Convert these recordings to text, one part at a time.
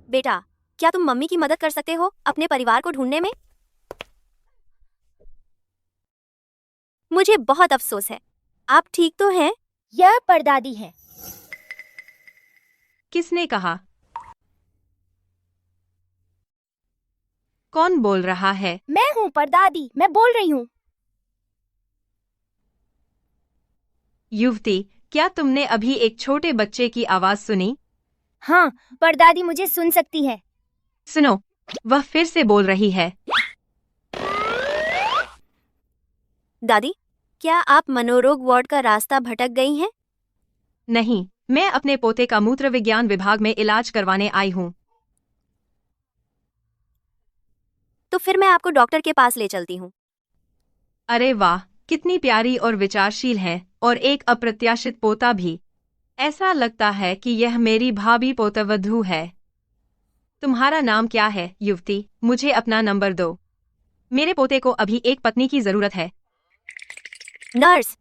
बेटा, क्या तुम मम्मी की मदद कर सकते हो अपने परिवार को ढूंढने में? मुझे बहुत अफसोस है। आप ठीक तो हैं? यह परदादी है। किसने कहा? कौन बोल रहा है? मैं हूँ परदादी, मैं बोल रही हूँ। युवती, क्या तुमने अभी एक छोटे बच्चे की आवाज सुनी? हाँ, परदादी मुझे सुन सकती है। सुनो, वह फिर से बोल रही है। दादी, क्या आप मनोरोग वार्ड का रास्ता भटक गई हैं? नहीं, मैं अपने पोते का मूत्र विज्ञान विभाग में इलाज करवाने आई हूँ। तो फिर मैं आपको डॉक्टर के पास ले चलती हूँ। अरे वाह, कितनी प्यारी और विचारशील है, और एक अप्रत्याशित पोता भी। ऐसा लगता है कि यह मेरी भाभी पोतवधू है। तुम्हारा नाम क्या है, युवती? मुझे अपना नंबर दो। मेरे पोते को अभी एक पत्नी की जरूरत है। नर्स,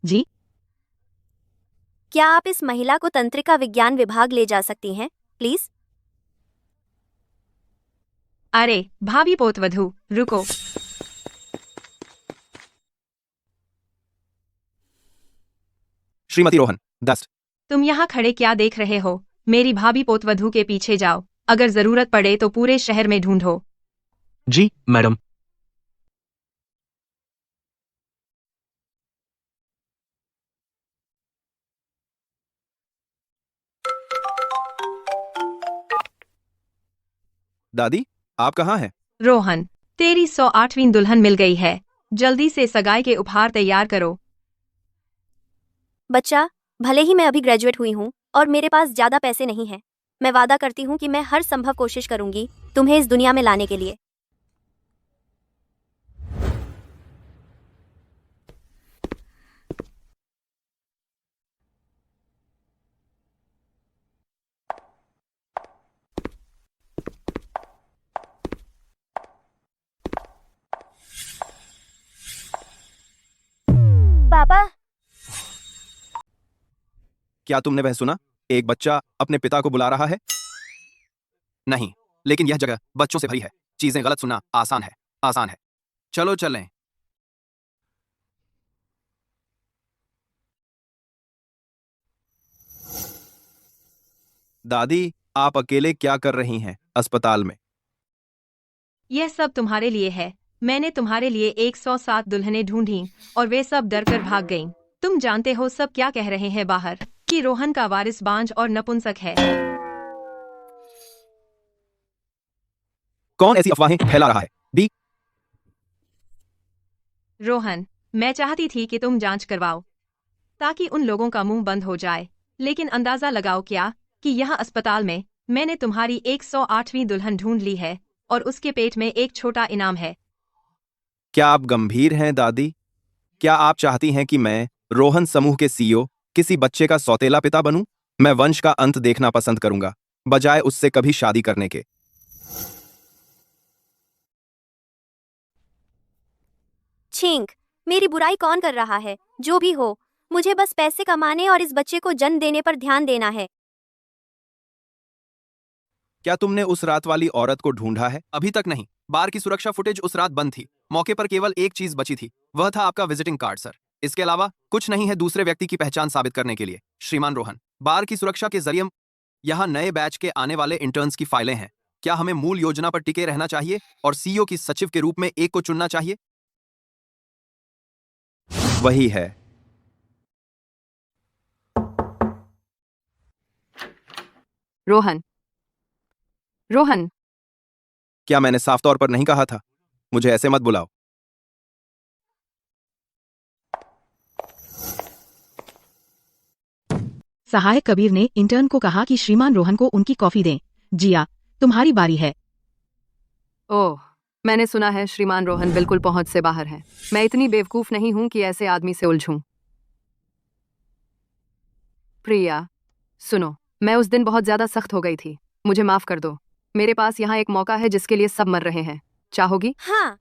जी? क्या आप इस महिला को तंत्रिका विज्ञान विभाग ले जा सकती हैं, प्लीज? अरे भाभी पोतवधू, रुको। श्रीमती रोहन, दस्त। तुम यहाँ खड़े क्या देख रहे हो? मेरी भाभी पोतवधू के पीछे जाओ। अगर जरूरत पड़े तो पूरे शहर में ढूंढो। जी मैडम। दादी, आप कहाँ हैं? रोहन, तेरी 108वीं दुल्हन मिल गई है। जल्दी से सगाई के उपहार तैयार करो। बच्चा, भले ही मैं अभी ग्रेजुएट हुई हूँ और मेरे पास ज्यादा पैसे नहीं हैं, मैं वादा करती हूँ कि मैं हर संभव कोशिश करूंगी तुम्हें इस दुनिया में लाने के लिए। पापा, क्या तुमने वह सुना? एक बच्चा अपने पिता को बुला रहा है। नहीं, लेकिन यह जगह बच्चों से भरी है। चीजें गलत सुनना आसान है, आसान है। चलो चलें। दादी, आप अकेले क्या कर रही हैं अस्पताल में? यह सब तुम्हारे लिए है। मैंने तुम्हारे लिए 107 दुल्हनें ढूंढी और वे सब डर कर भाग गईं। तुम जानते हो सब क्या कह रहे हैं बाहर, कि रोहन का वारिस बांझ और नपुंसक है। कौन ऐसी अफवाहें फैला रहा है? बी। रोहन, मैं चाहती थी कि तुम जांच करवाओ, ताकि उन लोगों का मुंह बंद हो जाए। लेकिन अंदाजा लगाओ क्या, कि यहाँ अस्पताल में मैंने तुम्हारी 108वीं दुल्हन ढूंढ ली है, और उसके पेट में एक छोटा इनाम है। क्या आप गंभीर हैं दादी? क्या आप चाहती हैं कि मैं, रोहन समूह के सीईओ, किसी बच्चे का सौतेला पिता बनूं? मैं वंश का अंत देखना पसंद करूंगा, बजाय उससे कभी शादी करने के। छींक, मेरी बुराई कौन कर रहा है? जो भी हो, मुझे बस पैसे कमाने और इस बच्चे को जन्म देने पर ध्यान देना है। क्या तुमने उस रात वाली औरत को ढूंढा है? अभी तक नहीं। बार की सुरक्षा फुटेज उस रात बंद थी। मौके पर केवल एक चीज बची थी, वह था आपका विजिटिंग कार्ड, सर। इसके अलावा कुछ नहीं है दूसरे व्यक्ति की पहचान साबित करने के लिए। श्रीमान रोहन, बार की सुरक्षा के जरिए यहाँ नए बैच के आने वाले इंटर्न्स की फाइलें हैं। क्या हमें मूल योजना पर टिके रहना चाहिए और सीईओ की सचिव के रूप में एक को चुनना चाहिए? वही है। रोहन, रोहन, क्या मैंने साफ तौर पर नहीं कहा था? मुझे ऐसे मत बुलाओ। सहायक कबीर ने इंटर्न को कहा कि श्रीमान रोहन को उनकी कॉफी दें। जिया, तुम्हारी बारी है। ओह, मैंने सुना है श्रीमान रोहन बिल्कुल पहुंच से बाहर है। मैं इतनी बेवकूफ नहीं हूं कि ऐसे आदमी से उलझूं। प्रिया, सुनो, मैं उस दिन बहुत ज्यादा सख्त हो गई थी। मुझे माफ कर दो। मेरे पास यहाँ एक मौका है जिसके लिए सब मर रहे हैं। चाहोगी? हाँ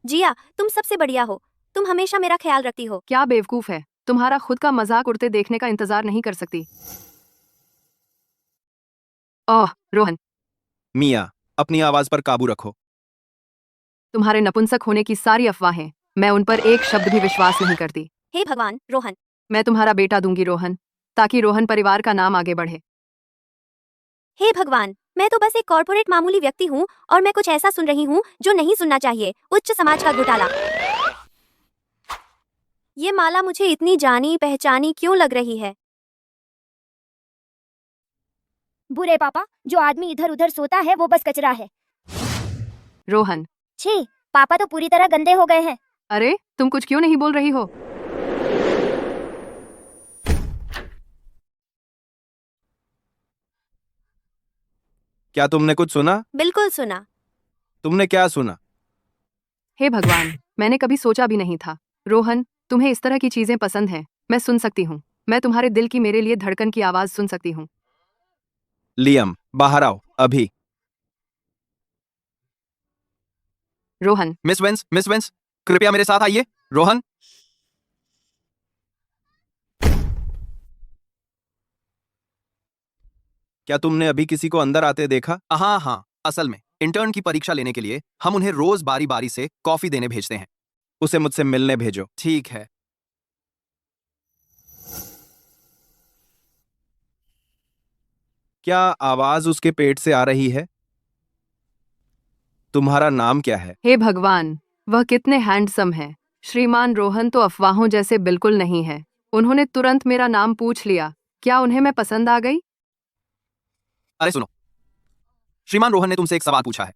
जिया, तुम सबसे बढ़िया हो। तुम हमेशा मेरा ख्याल रखती हो। क्या बेवकूफ है? तुम्हारा खुद का मजाक उड़ते देखने का इंतजार नहीं कर सकती। ओह रोहन, मिया, अपनी आवाज पर काबू रखो। तुम्हारे नपुंसक होने की सारी अफवाहें, मैं उन पर एक शब्द भी विश्वास नहीं करती। हे भगवान, रोहन। मैं तुम्हारा बेटा दूंगी रोहन, ताकि रोहन परिवार का नाम आगे बढ़े। हे भगवान, मैं तो बस एक कॉर्पोरेट मामूली व्यक्ति हूँ और मैं कुछ ऐसा सुन रही हूँ जो नहीं सुनना चाहिए। उच्च समाज का घोटाला। ये माला मुझे इतनी जानी पहचानी क्यों लग रही है? बुरे पापा, जो आदमी इधर उधर सोता है वो बस कचरा है। रोहन, छी, पापा तो पूरी तरह गंदे हो गए हैं। अरे तुम कुछ क्यों नहीं बोल रही हो? क्या तुमने कुछ सुना? बिल्कुल सुना। तुमने क्या सुना? हे भगवान, मैंने कभी सोचा भी नहीं था। रोहन, तुम्हें इस तरह की चीजें पसंद हैं। मैं सुन सकती हूँ। मैं तुम्हारे दिल की मेरे लिए धड़कन की आवाज सुन सकती हूँ। लियम, बाहर आओ अभी। रोहन, मिस वेंस, कृपया मेरे साथ आइए। रोहन, क्या तुमने अभी किसी को अंदर आते देखा? हाँ हाँ, असल में इंटर्न की परीक्षा लेने के लिए हम उन्हें रोज बारी बारी से कॉफी देने भेजते हैं। उसे मुझसे मिलने भेजो। ठीक है। क्या आवाज उसके पेट से आ रही है? तुम्हारा नाम क्या है? हे भगवान, वह कितने हैंडसम हैं। श्रीमान रोहन तो अफवाहों जैसे बिल्कुल नहीं है। उन्होंने तुरंत मेरा नाम पूछ लिया। क्या उन्हें मैं पसंद आ गई? अरे सुनो, श्रीमान रोहन ने तुमसे एक सवाल पूछा है।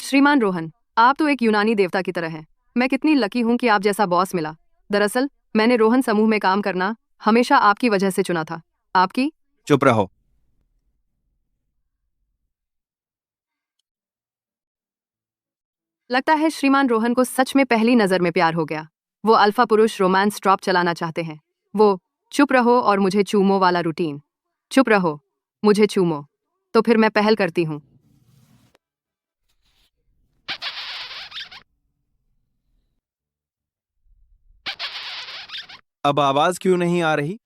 श्रीमान रोहन, आप तो एक यूनानी देवता की तरह हैं। मैं कितनी लकी हूँ कि आप जैसा बॉस मिला। दरअसल मैंने रोहन समूह में काम करना हमेशा आपकी वजह से चुना था। आपकी। चुप रहो। लगता है श्रीमान रोहन को सच में पहली नजर में प्यार हो गया। वो अल्फा पुरुष रोमांस ड्रॉप चलाना चाहते हैं। वो चुप रहो और मुझे चूमो वाला रूटीन। चुप रहो, मुझे चूमो। तो फिर मैं पहल करती हूँ। अब आवाज क्यों नहीं आ रही?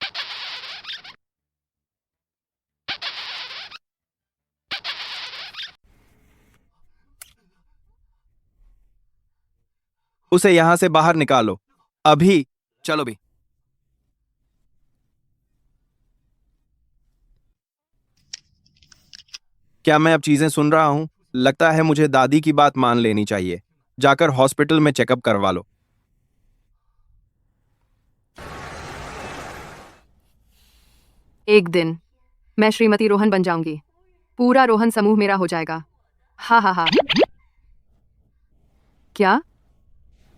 उसे यहां से बाहर निकालो अभी। चलो भी। क्या मैं अब चीजें सुन रहा हूं? लगता है मुझे दादी की बात मान लेनी चाहिए। जाकर हॉस्पिटल में चेकअप करवा लो। एक दिन मैं श्रीमती रोहन बन जाऊंगी। पूरा रोहन समूह मेरा हो जाएगा। हा हा हा। क्या?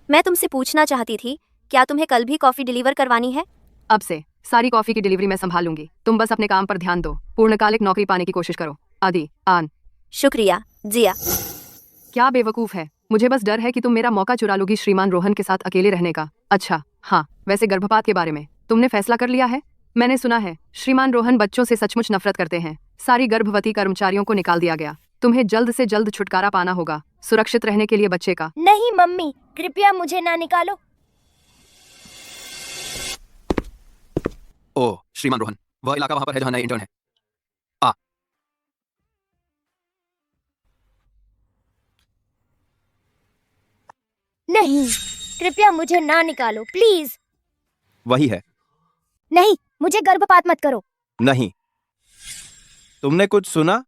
मैं तुमसे पूछना चाहती थी, क्या तुम्हें कल भी कॉफी डिलीवर करवानी है? अब से सारी कॉफी की डिलीवरी मैं संभाल लूंगी। तुम बस अपने काम पर ध्यान दो। पूर्णकालिक नौकरी पाने की कोशिश करो। आदि आन। शुक्रिया, जिया। क्या बेवकूफ है। मुझे बस डर है कि तुम मेरा मौका चुरा लोगी श्रीमान रोहन के साथ अकेले रहने का। अच्छा हाँ, वैसे गर्भपात के बारे में तुमने फैसला कर लिया है? मैंने सुना है श्रीमान रोहन बच्चों से सचमुच नफरत करते हैं। सारी गर्भवती कर्मचारियों को निकाल दिया गया। तुम्हें जल्द से जल्द छुटकारा पाना होगा, सुरक्षित रहने के लिए बच्चे का। नहीं मम्मी, कृपया मुझे ना निकालो। ओह श्रीमान रोहन, वह इलाका वहां पर है जहां नए इंटर्न है। आ नहीं, कृपया मुझे ना निकालो प्लीज। वही है। नहीं, मुझे गर्भपात मत करो। नहीं। तुमने कुछ सुना?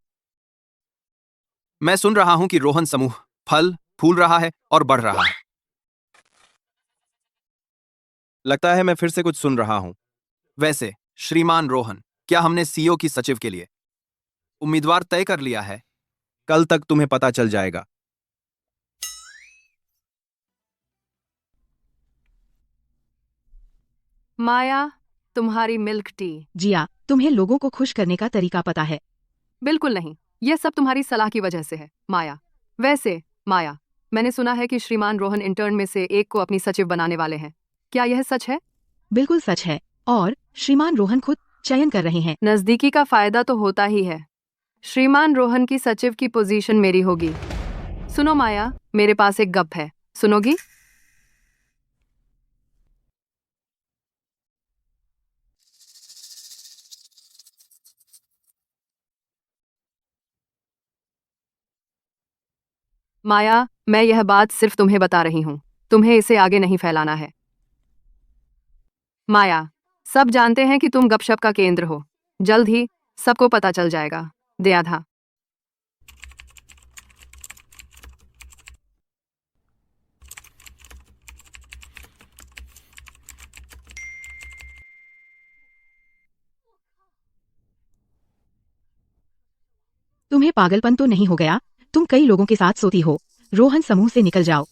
मैं सुन रहा हूं कि रोहन समूह फल फूल रहा है और बढ़ रहा है। लगता है मैं फिर से कुछ सुन रहा हूं। वैसे श्रीमान रोहन, क्या हमने सीईओ की सचिव के लिए उम्मीदवार तय कर लिया है? कल तक तुम्हें पता चल जाएगा। माया, तुम्हारी मिल्क टी। जिया, तुम्हें लोगों को खुश करने का तरीका पता है। बिल्कुल नहीं, यह सब तुम्हारी सलाह की वजह से है माया। वैसे माया, मैंने सुना है कि श्रीमान रोहन इंटर्न में से एक को अपनी सचिव बनाने वाले हैं। क्या यह सच है? बिल्कुल सच है। और श्रीमान रोहन खुद चयन कर रहे हैं। नजदीकी का फायदा तो होता ही है। श्रीमान रोहन की सचिव की पोजीशन मेरी होगी। सुनो माया, मेरे पास एक गप है, सुनोगी? माया, मैं यह बात सिर्फ तुम्हें बता रही हूँ, तुम्हें इसे आगे नहीं फैलाना है। माया, सब जानते हैं कि तुम गपशप का केंद्र हो। जल्द ही सबको पता चल जाएगा। दयाधा। तुम्हें पागलपन तो नहीं हो गया? तुम कई लोगों के साथ सोती हो। रोहन, समूह से निकल जाओ।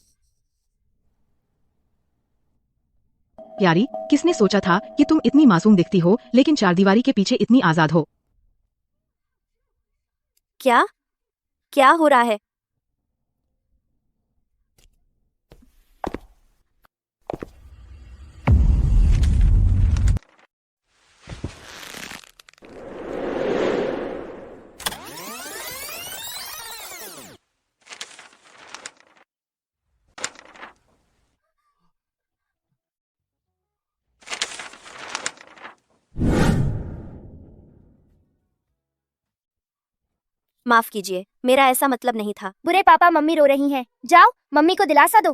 प्यारी, किसने सोचा था कि तुम इतनी मासूम दिखती हो लेकिन चारदीवारी के पीछे इतनी आजाद हो। क्या क्या हो रहा है? माफ कीजिए, मेरा ऐसा मतलब नहीं था। बुरे पापा, मम्मी रो रही हैं। जाओ, मम्मी को दिलासा दो।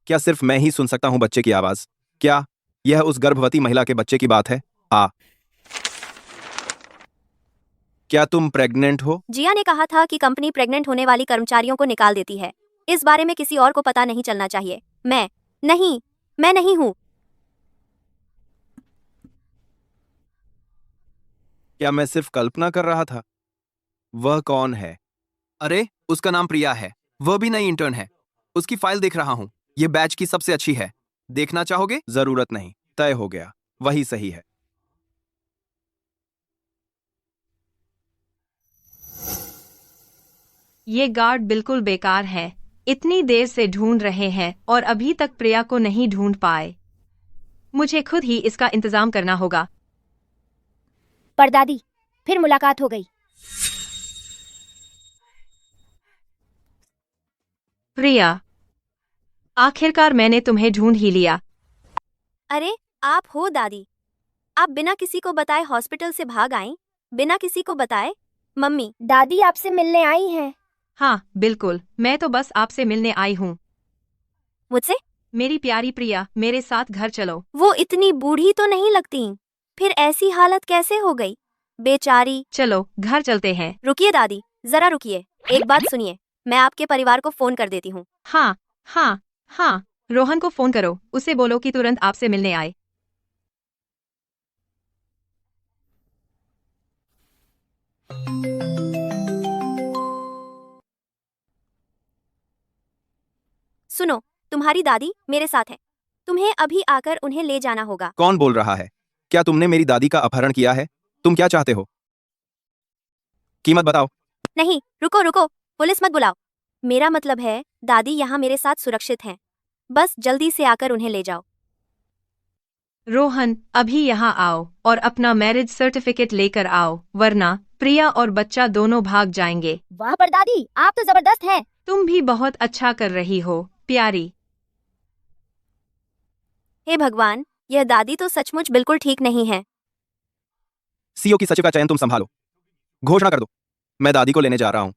क्या सिर्फ मैं ही सुन सकता हूँ बच्चे की आवाज? क्या यह उस गर्भवती महिला के बच्चे की बात है? क्या तुम प्रेग्नेंट हो? जिया ने कहा था कि कंपनी प्रेग्नेंट होने वाली कर्मचारियों को निकाल देती है। इस बारे में किसी और को पता नहीं चलना चाहिए। मैं नहीं हूँ। क्या मैं सिर्फ कल्पना कर रहा था? वह कौन है? अरे, उसका नाम प्रिया है। वह भी नई इंटर्न है। उसकी फाइल देख रहा हूँ। ये बैच की सबसे अच्छी है। देखना चाहोगे? जरूरत नहीं, तय हो गया, वही सही है। ये गार्ड बिल्कुल बेकार है। इतनी देर से ढूंढ रहे हैं और अभी तक प्रिया को नहीं ढूंढ पाए। मुझे खुद ही इसका इंतजाम करना होगा। परदादी, फिर मुलाकात हो गई। प्रिया, आखिरकार मैंने तुम्हें ढूंढ ही लिया। अरे, आप हो दादी? आप बिना किसी को बताए हॉस्पिटल से भाग आईं? बिना किसी को बताए? मम्मी, दादी आपसे मिलने आई हैं। हाँ, बिल्कुल, मैं तो बस आपसे मिलने आई हूँ। मुझसे? मेरी प्यारी प्रिया, मेरे साथ घर चलो। वो इतनी बूढ़ी तो नहीं लगती। फिर ऐसी हालत कैसे हो गई? बेचारी। चलो, घर चलते हैं। रुकिए दादी, जरा रुकिए। एक बात सुनिए, मैं आपके परिवार को फोन कर देती हूँ। हाँ, हाँ, हाँ, रोहन को फोन करो। उसे बोलो कि तुरंत आपसे मिलने आए। सुनो, तुम्हारी दादी मेरे साथ है। तुम्हें अभी आकर उन्हें ले जाना होगा। कौन बोल रहा है? क्या तुमने मेरी दादी का अपहरण किया है? तुम क्या चाहते हो? कीमत बताओ। नहीं, रुको रुको, पुलिस मत बुलाओ। मेरा मतलब है, दादी यहाँ मेरे साथ सुरक्षित हैं। बस जल्दी से आकर उन्हें ले जाओ। रोहन, अभी यहाँ आओ और अपना मैरिज सर्टिफिकेट लेकर आओ, वरना प्रिया और बच्चा दोनों भाग जाएंगे। वाह परदादी, आप तो जबरदस्त हैं। तुम भी बहुत अच्छा कर रही हो, प्यारी। हे भगवान, यह दादी तो सचमुच बिल्कुल ठीक नहीं है। सीईओ की सचिव का चयन तुम संभालो। घोषणा कर दो, मैं दादी को लेने जा रहा हूँ।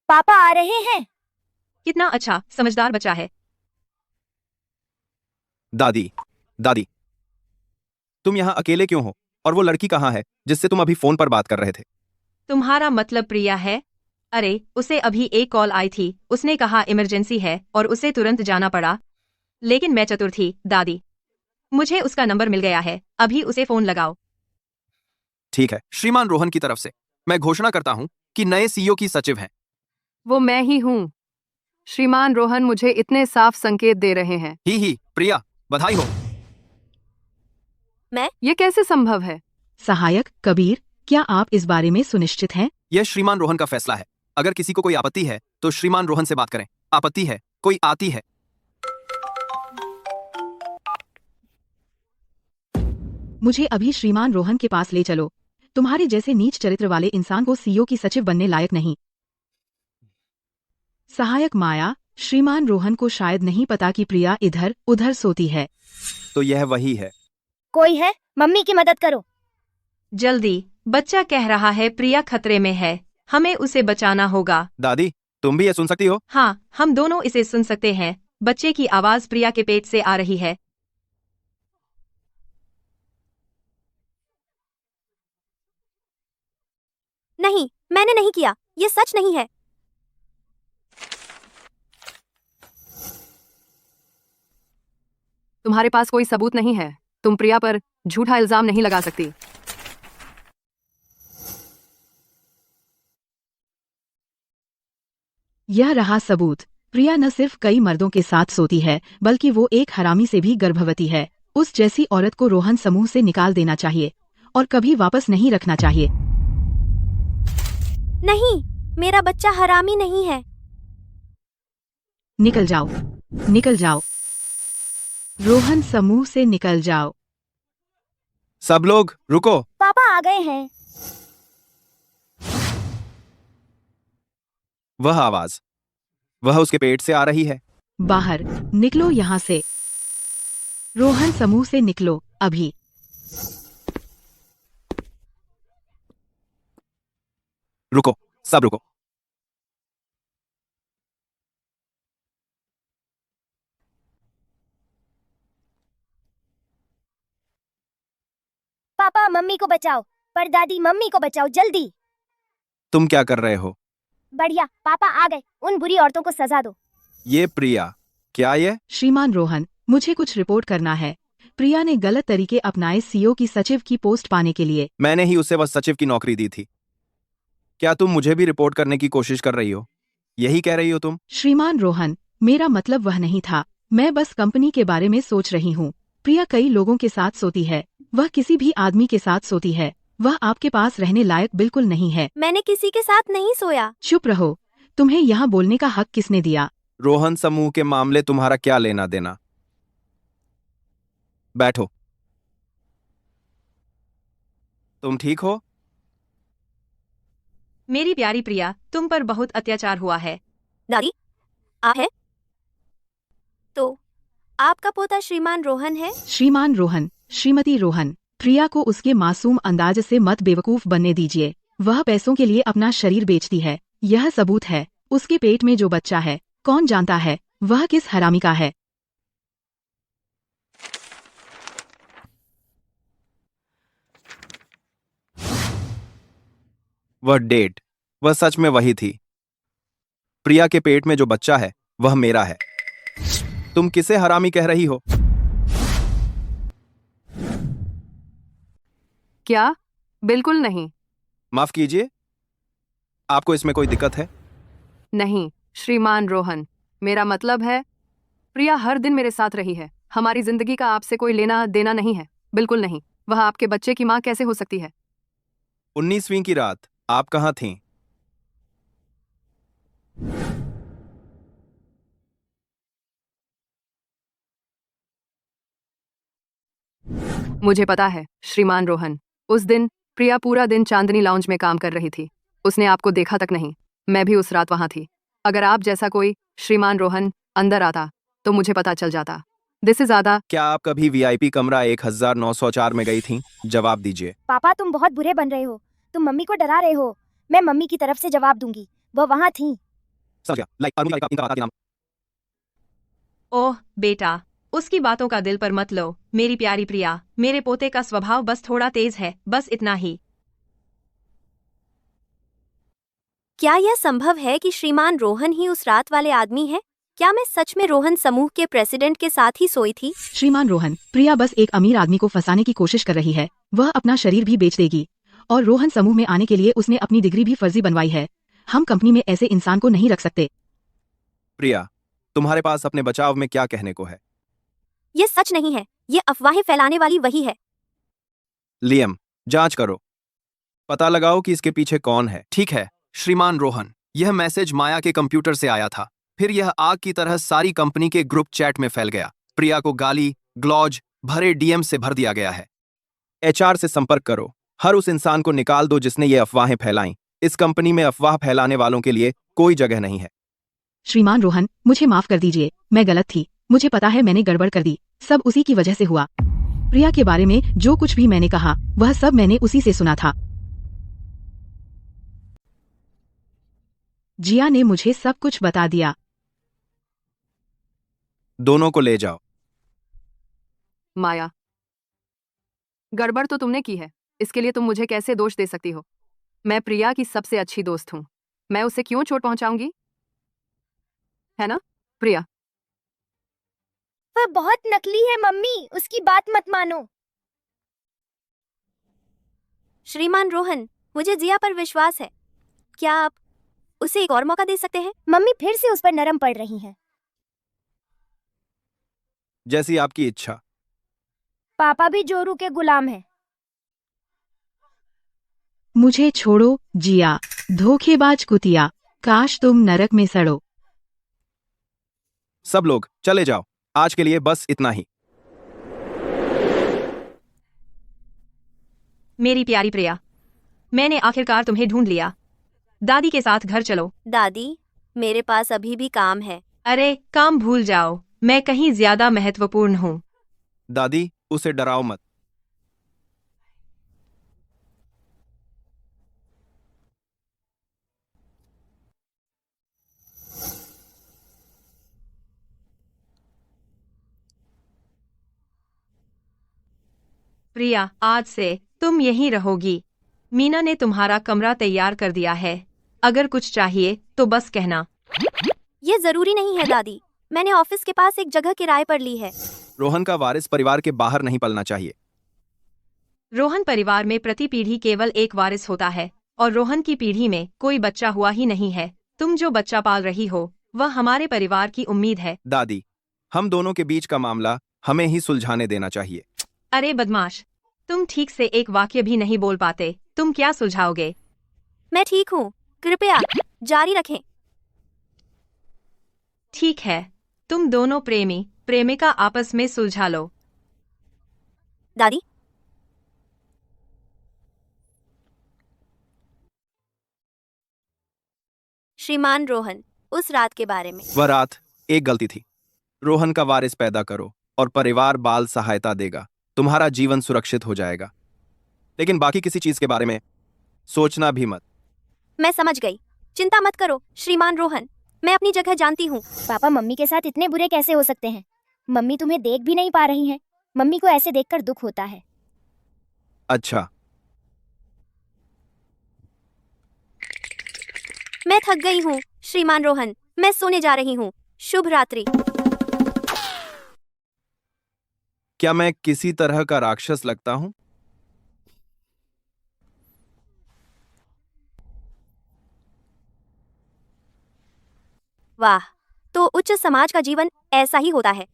पापा आ रहे हैं। कितना अच्छा, समझदार बच्चा है। दादी, दादी, तुम यहाँ अकेले क्यों हो? और वो लड़की कहाँ है जिससे तुम अभी फोन पर बात कर रहे थे? तुम्हारा मतलब प्रिया है? अरे, उसे अभी एक कॉल आई थी। उसने कहा इमरजेंसी है और उसे तुरंत जाना पड़ा। लेकिन मैं चतुर थी, दादी। मुझे उसका नंबर मिल गया है। अभी उसे फोन लगाओ। ठीक है, श्रीमान रोहन की तरफ से मैं घोषणा करता हूँ कि नए सीईओ की सचिव हैं। वो मैं ही हूँ। श्रीमान रोहन मुझे इतने साफ संकेत दे रहे हैं। ही, प्रिया, बधाई हो। ये कैसे संभव है? सहायक कबीर, क्या आप इस बारे में सुनिश्चित हैं? यह श्रीमान रोहन का फैसला है। अगर किसी को कोई आपत्ति है तो श्रीमान रोहन से बात करें। आपत्ति है, कोई आती है। मुझे अभी श्रीमान रोहन के पास ले चलो। तुम्हारे जैसे नीच चरित्र वाले इंसान को सीईओ की सचिव बनने लायक नहीं। सहायक माया, श्रीमान रोहन को शायद नहीं पता कि प्रिया इधर उधर सोती है। तो यह वही है। कोई है? मम्मी की मदद करो। जल्दी, बच्चा कह रहा है प्रिया खतरे में है। हमें उसे बचाना होगा। दादी, तुम भी ये सुन सकती हो? हाँ, हम दोनों इसे सुन सकते हैं। बच्चे की आवाज प्रिया के पेट से आ रही है। नहीं, मैंने नहीं किया, ये सच नहीं है। तुम्हारे पास कोई सबूत नहीं है। तुम प्रिया पर झूठा इल्जाम नहीं लगा सकती। यह रहा सबूत। प्रिया न सिर्फ कई मर्दों के साथ सोती है, बल्कि वो एक हरामी से भी गर्भवती है। उस जैसी औरत को रोहन समूह से निकाल देना चाहिए और कभी वापस नहीं रखना चाहिए। नहीं, मेरा बच्चा हरामी नहीं है। निकल जाओ, निकल जाओ। रोहन समूह से निकल जाओ। सब लोग रुको। पापा आ गए हैं। वह आवाज, वह उसके पेट से आ रही है। बाहर निकलो यहाँ से। रोहन समूह से निकलो अभी। रुको, सब रुको। पापा मम्मी को बचाओ, पर दादी मम्मी को बचाओ जल्दी। तुम क्या कर रहे हो? बढ़िया, पापा आ गए। उन बुरी औरतों को सजा दो। ये प्रिया, क्या ये? श्रीमान रोहन, मुझे कुछ रिपोर्ट करना है। प्रिया ने गलत तरीके अपनाए सीईओ की सचिव की पोस्ट पाने के लिए। मैंने ही उसे वह सचिव की नौकरी दी थी। क्या तुम मुझे भी रिपोर्ट करने की कोशिश कर रही हो? यही कह रही हो तुम? श्रीमान रोहन, मेरा मतलब वह नहीं था। मैं बस कंपनी के बारे में सोच रही हूँ। प्रिया कई लोगों के साथ सोती है। वह किसी भी आदमी के साथ सोती है। वह आपके पास रहने लायक बिल्कुल नहीं है। मैंने किसी के साथ नहीं सोया। चुप रहो। तुम्हें यहाँ बोलने का हक किसने दिया? रोहन समूह के मामले तुम्हारा क्या लेना देना? बैठो। तुम ठीक हो? मेरी प्यारी प्रिया, तुम पर बहुत अत्याचार हुआ है। दादी, आप है? तो आपका पोता श्रीमान रोहन है? श्रीमान रोहन, श्रीमती रोहन, प्रिया को उसके मासूम अंदाज से मत बेवकूफ बनने दीजिए। वह पैसों के लिए अपना शरीर बेचती है। यह सबूत है। उसके पेट में जो बच्चा है, कौन जानता है वह किस हरामी का है। वह डेट, वह सच में वही थी। प्रिया के पेट में जो बच्चा है वह मेरा है। तुम किसे हरामी कह रही हो? क्या? बिल्कुल नहीं। माफ कीजिए, आपको इसमें कोई दिक्कत है? नहीं श्रीमान रोहन, मेरा मतलब है प्रिया हर दिन मेरे साथ रही है। हमारी जिंदगी का आपसे कोई लेना देना नहीं है। बिल्कुल नहीं। वह आपके बच्चे की माँ कैसे हो सकती है? 19वीं की रात आप कहाँ थीं? मुझे पता है श्रीमान रोहन। उस दिन प्रिया पूरा दिन चांदनी लाउंज में काम कर रही थी। उसने आपको देखा तक नहीं। मैं भी उस रात वहां थी। अगर आप जैसा कोई श्रीमान रोहन अंदर आता तो मुझे पता चल जाता। दिस इज ज्यादा। क्या आप कभी वीआईपी कमरा 1904 में गई थीं? जवाब दीजिए। पापा तुम बहुत बुरे बन रहे हो। तुम मम्मी को डरा रहे हो। मैं मम्मी की तरफ से जवाब दूंगी। वो वहाँ थी। समझ गया। लाइक इनका बता के नाम। ओह बेटा, उसकी बातों का दिल पर मत लो। मेरी प्यारी प्रिया, मेरे पोते का स्वभाव बस थोड़ा तेज है, बस इतना ही। क्या यह संभव है कि श्रीमान रोहन ही उस रात वाले आदमी है? क्या मैं सच में रोहन समूह के प्रेसिडेंट के साथ ही सोई थी? श्रीमान रोहन, प्रिया बस एक अमीर आदमी को फंसाने की कोशिश कर रही है। वह अपना शरीर भी बेच देगी और रोहन समूह में आने के लिए उसने अपनी डिग्री भी फर्जी बनवाई है। हम कंपनी में ऐसे इंसान को नहीं रख सकते। प्रिया, तुम्हारे पास अपने बचाव में क्या कहने को है? ये सच नहीं है। ये अफवाहें फैलाने वाली वही है। लियम, जांच करो। पता लगाओ कि इसके पीछे कौन है। ठीक है श्रीमान रोहन, यह मैसेज माया के कंप्यूटर से आया था। फिर यह आग की तरह सारी कंपनी के ग्रुप चैट में फैल गया। प्रिया को गाली ग्लॉज भरे डीएम से भर दिया गया है। एचआर से संपर्क करो। हर उस इंसान को निकाल दो जिसने ये अफवाहें फैलाई। इस कंपनी में अफवाह फैलाने वालों के लिए कोई जगह नहीं है। श्रीमान रोहन, मुझे माफ कर दीजिए। मैं गलत थी। मुझे पता है मैंने गड़बड़ कर दी। सब उसी की वजह से हुआ। प्रिया के बारे में जो कुछ भी मैंने कहा वह सब मैंने उसी से सुना था। जिया ने मुझे सब कुछ बता दिया। दोनों को ले जाओ। माया, गड़बड़ तो तुमने की है, इसके लिए तुम मुझे कैसे दोष दे सकती हो? मैं प्रिया की सबसे अच्छी दोस्त हूँ, मैं उसे क्यों चोट पहुंचाऊंगी? है ना प्रिया? वह बहुत नकली है मम्मी, उसकी बात मत मानो। श्रीमान रोहन, मुझे जिया पर विश्वास है। क्या आप उसे एक और मौका दे सकते हैं? मम्मी फिर से उस पर नरम पड़ रही हैं। जैसी आपकी इच्छा। पापा भी जोरू के गुलाम हैं। मुझे छोड़ो जिया, धोखेबाज कुतिया, काश तुम नरक में सड़ो। सब लोग चले जाओ, आज के लिए बस इतना ही। मेरी प्यारी प्रिया, मैंने आखिरकार तुम्हें ढूंढ लिया। दादी के साथ घर चलो। दादी, मेरे पास अभी भी काम है। अरे काम भूल जाओ, मैं कहीं ज्यादा महत्वपूर्ण हूँ। दादी, उसे डराओ मत। प्रिया, आज से तुम यहीं रहोगी। मीना ने तुम्हारा कमरा तैयार कर दिया है। अगर कुछ चाहिए तो बस कहना। ये जरूरी नहीं है दादी, मैंने ऑफिस के पास एक जगह किराए पर ली है। रोहन का वारिस परिवार के बाहर नहीं पलना चाहिए। रोहन परिवार में प्रति पीढ़ी केवल एक वारिस होता है, और रोहन की पीढ़ी में कोई बच्चा हुआ ही नहीं है। तुम जो बच्चा पाल रही हो वह हमारे परिवार की उम्मीद है। दादी, हम दोनों के बीच का मामला हमें ही सुलझाने देना चाहिए। अरे बदमाश, तुम ठीक से एक वाक्य भी नहीं बोल पाते, तुम क्या सुलझाओगे? मैं ठीक हूँ, कृपया जारी रखें। ठीक है, तुम दोनों प्रेमी प्रेमिका आपस में सुलझा लो। दादी, श्रीमान रोहन, उस रात के बारे में। वह रात एक गलती थी। रोहन का वारिस पैदा करो और परिवार बाल सहायता देगा, तुम्हारा जीवन सुरक्षित हो जाएगा। लेकिन बाकी किसी चीज के बारे में सोचना भी मत। मैं समझ गई, चिंता मत करो श्रीमान रोहन, मैं अपनी जगह जानती हूँ। पापा मम्मी के साथ इतने बुरे कैसे हो सकते हैं? मम्मी तुम्हें देख भी नहीं पा रही हैं। मम्मी को ऐसे देखकर दुख होता है। अच्छा, मैं थक गई हूँ श्रीमान रोहन, मैं सोने जा रही हूँ। शुभ रात्रि। क्या मैं किसी तरह का राक्षस लगता हूं? वाह, तो उच्च समाज का जीवन ऐसा ही होता है।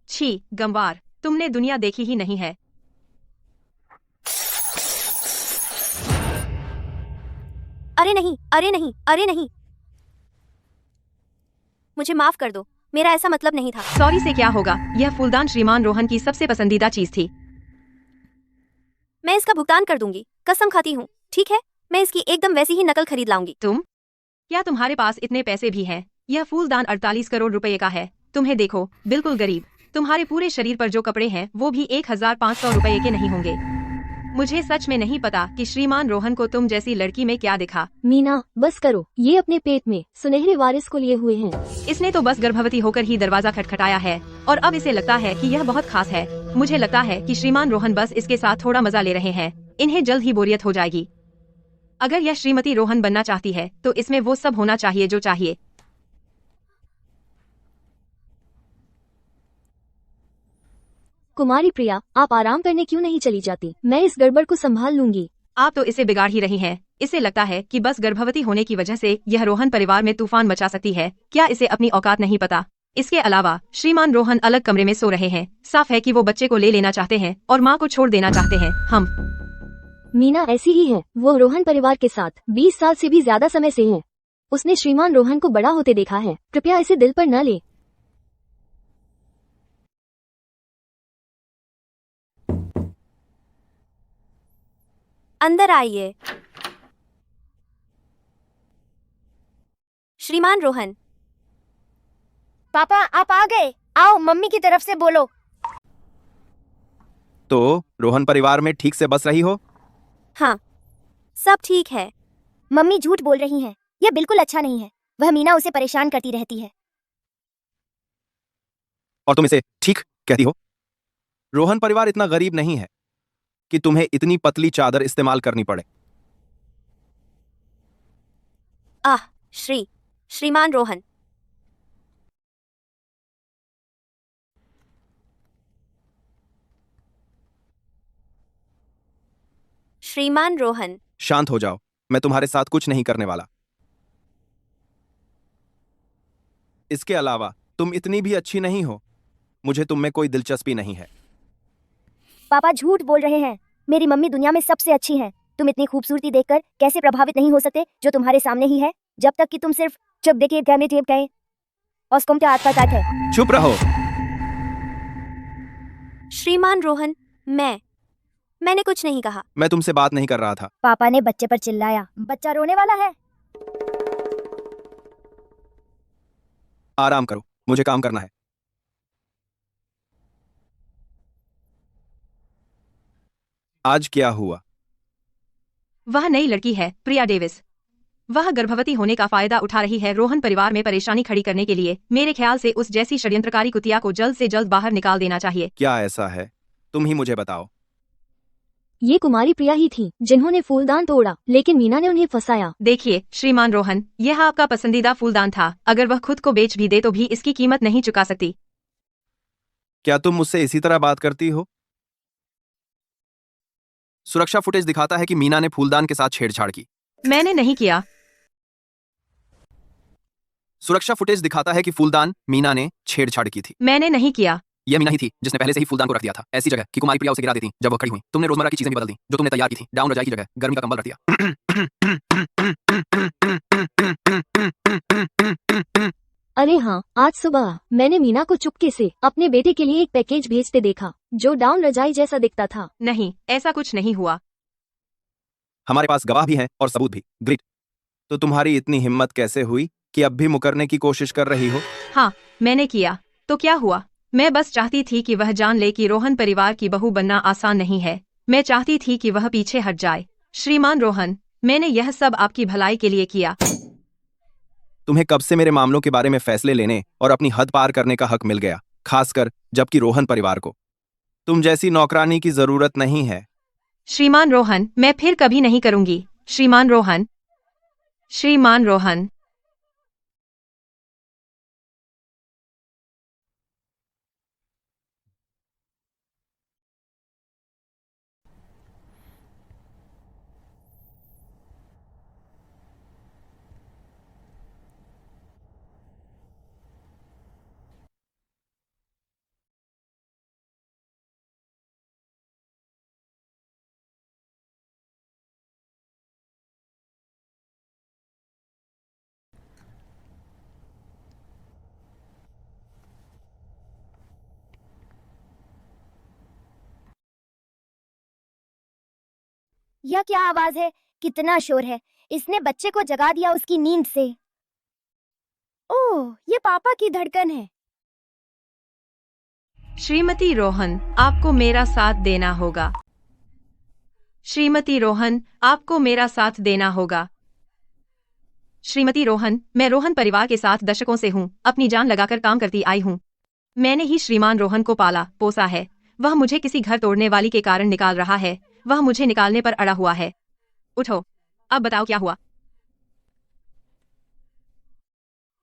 छी गंवार, तुमने दुनिया देखी ही नहीं है। अरे नहीं, अरे नहीं, अरे नहीं, मुझे माफ कर दो, मेरा ऐसा मतलब नहीं था। सॉरी से क्या होगा, यह फूलदान श्रीमान रोहन की सबसे पसंदीदा चीज थी। मैं इसका भुगतान कर दूंगी, कसम खाती हूँ। ठीक है, मैं इसकी एकदम वैसी ही नकल खरीद लाऊंगी। तुम? क्या तुम्हारे पास इतने पैसे भी हैं? यह फूलदान 48 करोड़ रुपए का है। तुम्हें देखो, बिल्कुल गरीब। तुम्हारे पूरे शरीर पर जो कपड़े हैं वो भी 1500 रुपए के नहीं होंगे। मुझे सच में नहीं पता कि श्रीमान रोहन को तुम जैसी लड़की में क्या दिखा। मीना बस करो, ये अपने पेट में सुनहरे वारिस को लिए हुए हैं। इसने तो बस गर्भवती होकर ही दरवाजा खटखटाया है और अब इसे लगता है कि यह बहुत खास है। मुझे लगता है कि श्रीमान रोहन बस इसके साथ थोड़ा मजा ले रहे हैं। इन्हें जल्द ही बोरियत हो जाएगी। अगर यह श्रीमती रोहन बनना चाहती है तो इसमें वो सब होना चाहिए जो चाहिए। कुमारी प्रिया, आप आराम करने क्यों नहीं चली जाती? मैं इस गड़बड़ को संभाल लूंगी। आप तो इसे बिगाड़ ही रही हैं। इसे लगता है कि बस गर्भवती होने की वजह से यह रोहन परिवार में तूफान मचा सकती है। क्या इसे अपनी औकात नहीं पता? इसके अलावा श्रीमान रोहन अलग कमरे में सो रहे हैं। साफ है कि वो बच्चे को ले लेना चाहते हैं और माँ को छोड़ देना चाहते हैं। हम मीना ऐसी ही है, वो रोहन परिवार के साथ 20 साल से भी ज्यादा समय से है। उसने श्रीमान रोहन को बड़ा होते देखा है। कृपया इसे दिल पर न ले। अंदर आइए। श्रीमान रोहन। पापा आप आ गए। आओ मम्मी की तरफ से बोलो। तो रोहन परिवार में ठीक से बस रही हो? हाँ, सब ठीक है। मम्मी झूठ बोल रही हैं। यह बिल्कुल अच्छा नहीं है। वह मीना उसे परेशान करती रहती है। और तुम इसे ठीक कहती हो? रोहन परिवार इतना गरीब नहीं है कि तुम्हें इतनी पतली चादर इस्तेमाल करनी पड़े। आह, श्रीमान रोहन। श्रीमान रोहन, शांत हो जाओ, मैं तुम्हारे साथ कुछ नहीं करने वाला। इसके अलावा तुम इतनी भी अच्छी नहीं हो, मुझे तुम में कोई दिलचस्पी नहीं है। पापा झूठ बोल रहे हैं। मेरी मम्मी दुनिया में सबसे अच्छी हैं। तुम इतनी खूबसूरती देखकर कैसे प्रभावित नहीं हो सकते जो तुम्हारे सामने ही है, जब तक कि तुम सिर्फ चुप देखिए गए टेप गए और उसको क्या आता है। चुप रहो। श्रीमान रोहन, मैंने कुछ नहीं कहा। मैं तुमसे बात नहीं कर रहा था। पापा ने बच्चे पर चिल्लाया। बच्चा रोने वाला है। आराम करो, मुझे काम करना है। आज क्या हुआ? वह नई लड़की है, प्रिया डेविस। वह गर्भवती होने का फायदा उठा रही है रोहन परिवार में परेशानी खड़ी करने के लिए। मेरे ख्याल से उस जैसी षड्यंत्रकारी कुतिया को जल्द से जल्द बाहर निकाल देना चाहिए। क्या ऐसा है? तुम ही मुझे बताओ। ये कुमारी प्रिया ही थी जिन्होंने फूलदान तोड़ा, लेकिन मीना ने उन्हें फंसाया। देखिए श्रीमान रोहन, यह आपका पसंदीदा फूलदान था। अगर वह खुद को बेच भी दे तो भी इसकी कीमत नहीं चुका सकती। क्या तुम मुझसे इसी तरह बात करती हो? सुरक्षा फुटेज दिखाता है कि मीना ने फूलदान के साथ छेड़छाड़ की। मैंने नहीं किया। सुरक्षा फुटेज दिखाता है कि फूलदान मीना ने छेड़छाड़ की थी। मैंने नहीं किया। यह मीना ही थी जिसने पहले से ही फूलदान को रख दिया था ऐसी जगह कि कुमारी प्रिया उसे गिरा देती जब वो खड़ी हुई। तुमने रोजमर्रा की चीजें भी बदल दी जो तुमने तैयार की थी। डाउन रजाई की जगह गर्मी का कंबल रख दिया। अरे हाँ, आज सुबह मैंने मीना को चुपके से अपने बेटे के लिए एक पैकेज भेजते देखा जो डाउन रजाई जैसा दिखता था। नहीं, ऐसा कुछ नहीं हुआ। हमारे पास गवाह भी हैं और सबूत भी। ग्रेट। तो तुम्हारी इतनी हिम्मत कैसे हुई कि अब भी मुकरने की कोशिश कर रही हो? हाँ, मैंने किया। तो क्या हुआ? मैं बस चाहती थी कि वह जान ले कि रोहन परिवार की बहू बनना आसान नहीं है। मैं चाहती थी कि वह पीछे हट जाए। श्रीमान रोहन, मैंने यह सब आपकी भलाई के लिए किया। तुम्हें कब से मेरे मामलों के बारे में फैसले लेने और अपनी हद पार करने का हक मिल गया, खासकर जबकि रोहन परिवार को तुम जैसी नौकरानी की जरूरत नहीं है। श्रीमान रोहन, मैं फिर कभी नहीं करूंगी। श्रीमान रोहन। श्रीमान रोहन। यह क्या आवाज है? कितना शोर है। इसने बच्चे को जगा दिया उसकी नींद से। ओह, ये पापा की धड़कन है। श्रीमती रोहन, आपको मेरा साथ देना होगा। श्रीमती रोहन, आपको मेरा साथ देना होगा। श्रीमती रोहन, मैं रोहन परिवार के साथ दशकों से हूँ। अपनी जान लगाकर काम करती आई हूँ। मैंने ही श्रीमान रोहन को पाला पोसा है। वह मुझे किसी घर तोड़ने वाली के कारण निकाल रहा है। वह मुझे निकालने पर अड़ा हुआ है। उठो, अब बताओ क्या हुआ।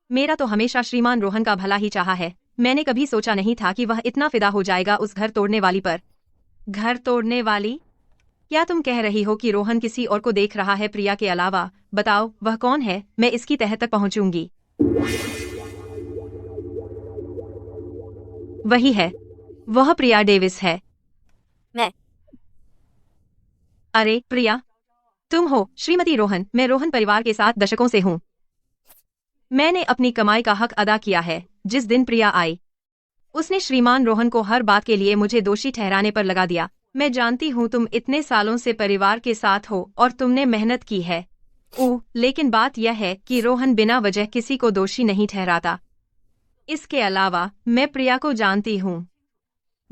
मेरा तो हमेशा श्रीमान रोहन का भला ही चाहा है। मैंने कभी सोचा नहीं था कि वह इतना फिदा हो जाएगा उस घर तोड़ने वाली पर। घर तोड़ने वाली? क्या तुम कह रही हो कि रोहन किसी और को देख रहा है प्रिया के अलावा? बताओ वह कौन है, मैं इसकी तह तक पहुंचूंगी। वही है, वह प्रिया डेविस है। मैं? अरे प्रिया, तुम हो? श्रीमती रोहन, मैं रोहन परिवार के साथ दशकों से हूँ। मैंने अपनी कमाई का हक अदा किया है। जिस दिन प्रिया आई, उसने श्रीमान रोहन को हर बात के लिए मुझे दोषी ठहराने पर लगा दिया। मैं जानती हूँ तुम इतने सालों से परिवार के साथ हो और तुमने मेहनत की है। लेकिन बात यह है कि रोहन बिना वजह किसी को दोषी नहीं ठहराता। इसके अलावा मैं प्रिया को जानती हूँ।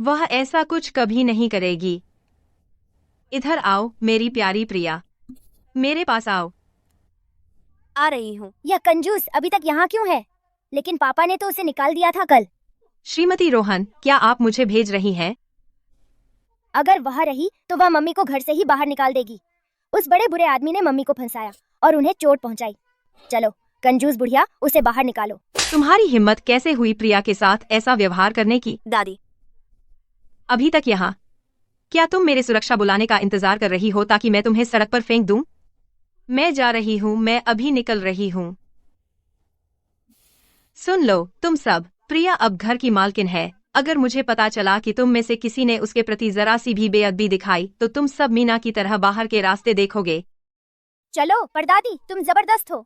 वह ऐसा कुछ कभी नहीं करेगी। इधर आओ मेरी प्यारी प्रिया, मेरे पास आओ। आ रही हूँ। यह कंजूस अभी तक यहाँ क्यों है? लेकिन पापा ने तो उसे निकाल दिया था कल। श्रीमती रोहन, क्या आप मुझे भेज रही हैं? अगर वह रही तो वह मम्मी को घर से ही बाहर निकाल देगी। उस बड़े बुरे आदमी ने मम्मी को फंसाया और उन्हें चोट पहुंचाई। चलो कंजूस बुढ़िया, उसे बाहर निकालो। तुम्हारी हिम्मत कैसे हुई प्रिया के साथ ऐसा व्यवहार करने की? दादी, अभी तक यहाँ? क्या तुम मेरे सुरक्षा बुलाने का इंतजार कर रही हो ताकि मैं तुम्हें सड़क पर फेंक दूं? मैं जा रही हूँ, मैं अभी निकल रही हूँ। सुन लो तुम सब, प्रिया अब घर की मालकिन है। अगर मुझे पता चला कि तुम में से किसी ने उसके प्रति जरा सी भी बेअदबी दिखाई तो तुम सब मीना की तरह बाहर के रास्ते देखोगे। चलो परदादी, तुम जबरदस्त हो।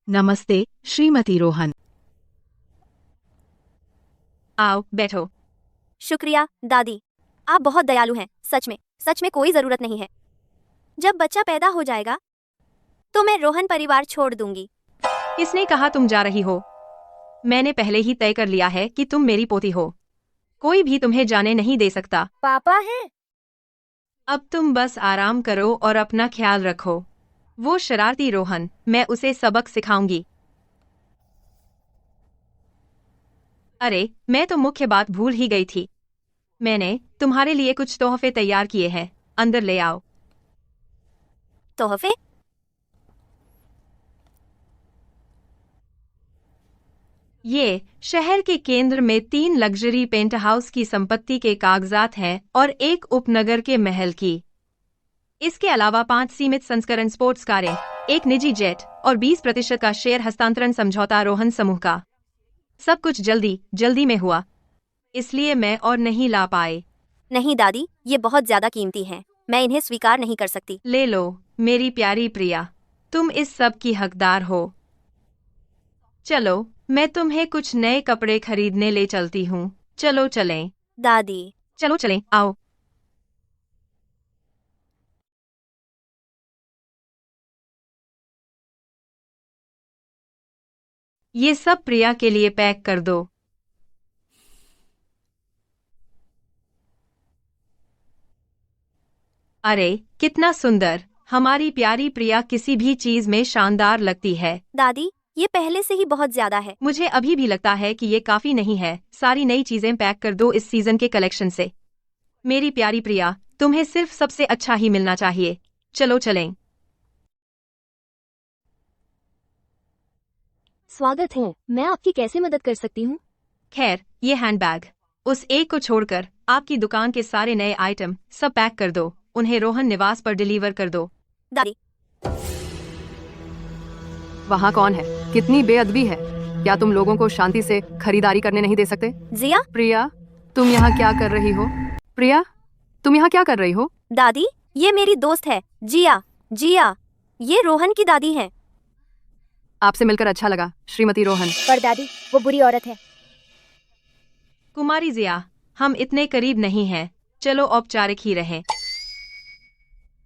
नमस्ते श्रीमती रोहन। आओ बैठो। शुक्रिया दादी, आप बहुत दयालु हैं। सच में कोई जरूरत नहीं है। जब बच्चा पैदा हो जाएगा तो मैं रोहन परिवार छोड़ दूंगी। किसने कहा तुम जा रही हो? मैंने पहले ही तय कर लिया है कि तुम मेरी पोती हो। कोई भी तुम्हें जाने नहीं दे सकता। पापा हैं? अब तुम बस आराम करो और अपना ख्याल रखो। वो शरारती रोहन, मैं उसे सबक सिखाऊंगी। अरे, मैं तो मुख्य बात भूल ही गई थी। मैंने तुम्हारे लिए कुछ तोहफे तैयार किए हैं, अंदर ले आओ। तोहफे? ये शहर के केंद्र में 3 लग्जरी पेंट हाउस की संपत्ति के कागजात हैं और एक उपनगर के महल की। इसके अलावा 5 सीमित संस्करण स्पोर्ट्स कारें, एक निजी जेट और 20% का शेयर हस्तांतरण समझौता रोहन समूह का। सब कुछ जल्दी में हुआ, इसलिए मैं और नहीं ला पाए। नहीं दादी, ये बहुत ज्यादा कीमती हैं। मैं इन्हें स्वीकार नहीं कर सकती। ले लो मेरी प्यारी प्रिया, तुम इस सब की हकदार हो। चलो मैं तुम्हें कुछ नए कपड़े खरीदने ले चलती हूँ। चलो चलें। दादी, चलो चलें, आओ। ये सब प्रिया के लिए पैक कर दो। अरे कितना सुंदर, हमारी प्यारी प्रिया किसी भी चीज में शानदार लगती है। दादी, ये पहले से ही बहुत ज्यादा है। मुझे अभी भी लगता है कि ये काफी नहीं है। सारी नई चीजें पैक कर दो इस सीजन के कलेक्शन से। मेरी प्यारी प्रिया, तुम्हें सिर्फ सबसे अच्छा ही मिलना चाहिए। चलो चलें। स्वागत है, मैं आपकी कैसे मदद कर सकती हूँ? खैर, ये हैंडबैग, उस एक को छोड़कर आपकी दुकान के सारे नए आइटम सब पैक कर दो। उन्हें रोहन निवास पर डिलीवर कर दो। दादी, वहाँ कौन है? कितनी बेअदबी है। क्या तुम लोगों को शांति से खरीदारी करने नहीं दे सकते? जिया? प्रिया, तुम यहाँ क्या कर रही हो? प्रिया, तुम यहाँ क्या कर रही हो? दादी, ये मेरी दोस्त है जिया। ये रोहन की दादी है। आपसे मिलकर अच्छा लगा श्रीमती रोहन। परदादी, वो बुरी औरत है। कुमारी जिया, हम इतने करीब नहीं हैं। चलो औपचारिक ही रहें।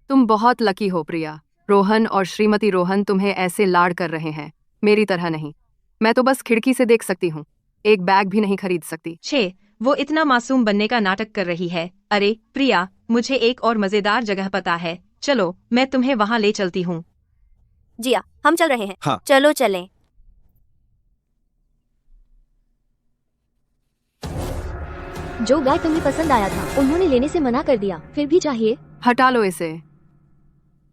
तुम बहुत लकी हो प्रिया। रोहन और श्रीमती रोहन तुम्हें ऐसे लाड कर रहे हैं, मेरी तरह नहीं। मैं तो बस खिड़की से देख सकती हूँ, एक बैग भी नहीं खरीद सकती। वो इतना मासूम बनने का नाटक कर रही है। अरे प्रिया, मुझे एक और मजेदार जगह पता है। चलो मैं तुम्हें वहाँ ले चलती हूँ। जिया, हम चल रहे हैं। हाँ। चलो चलें। जो बैग तुम्हें पसंद आया था उन्होंने लेने से मना कर दिया, फिर भी चाहिए? हटा लो इसे।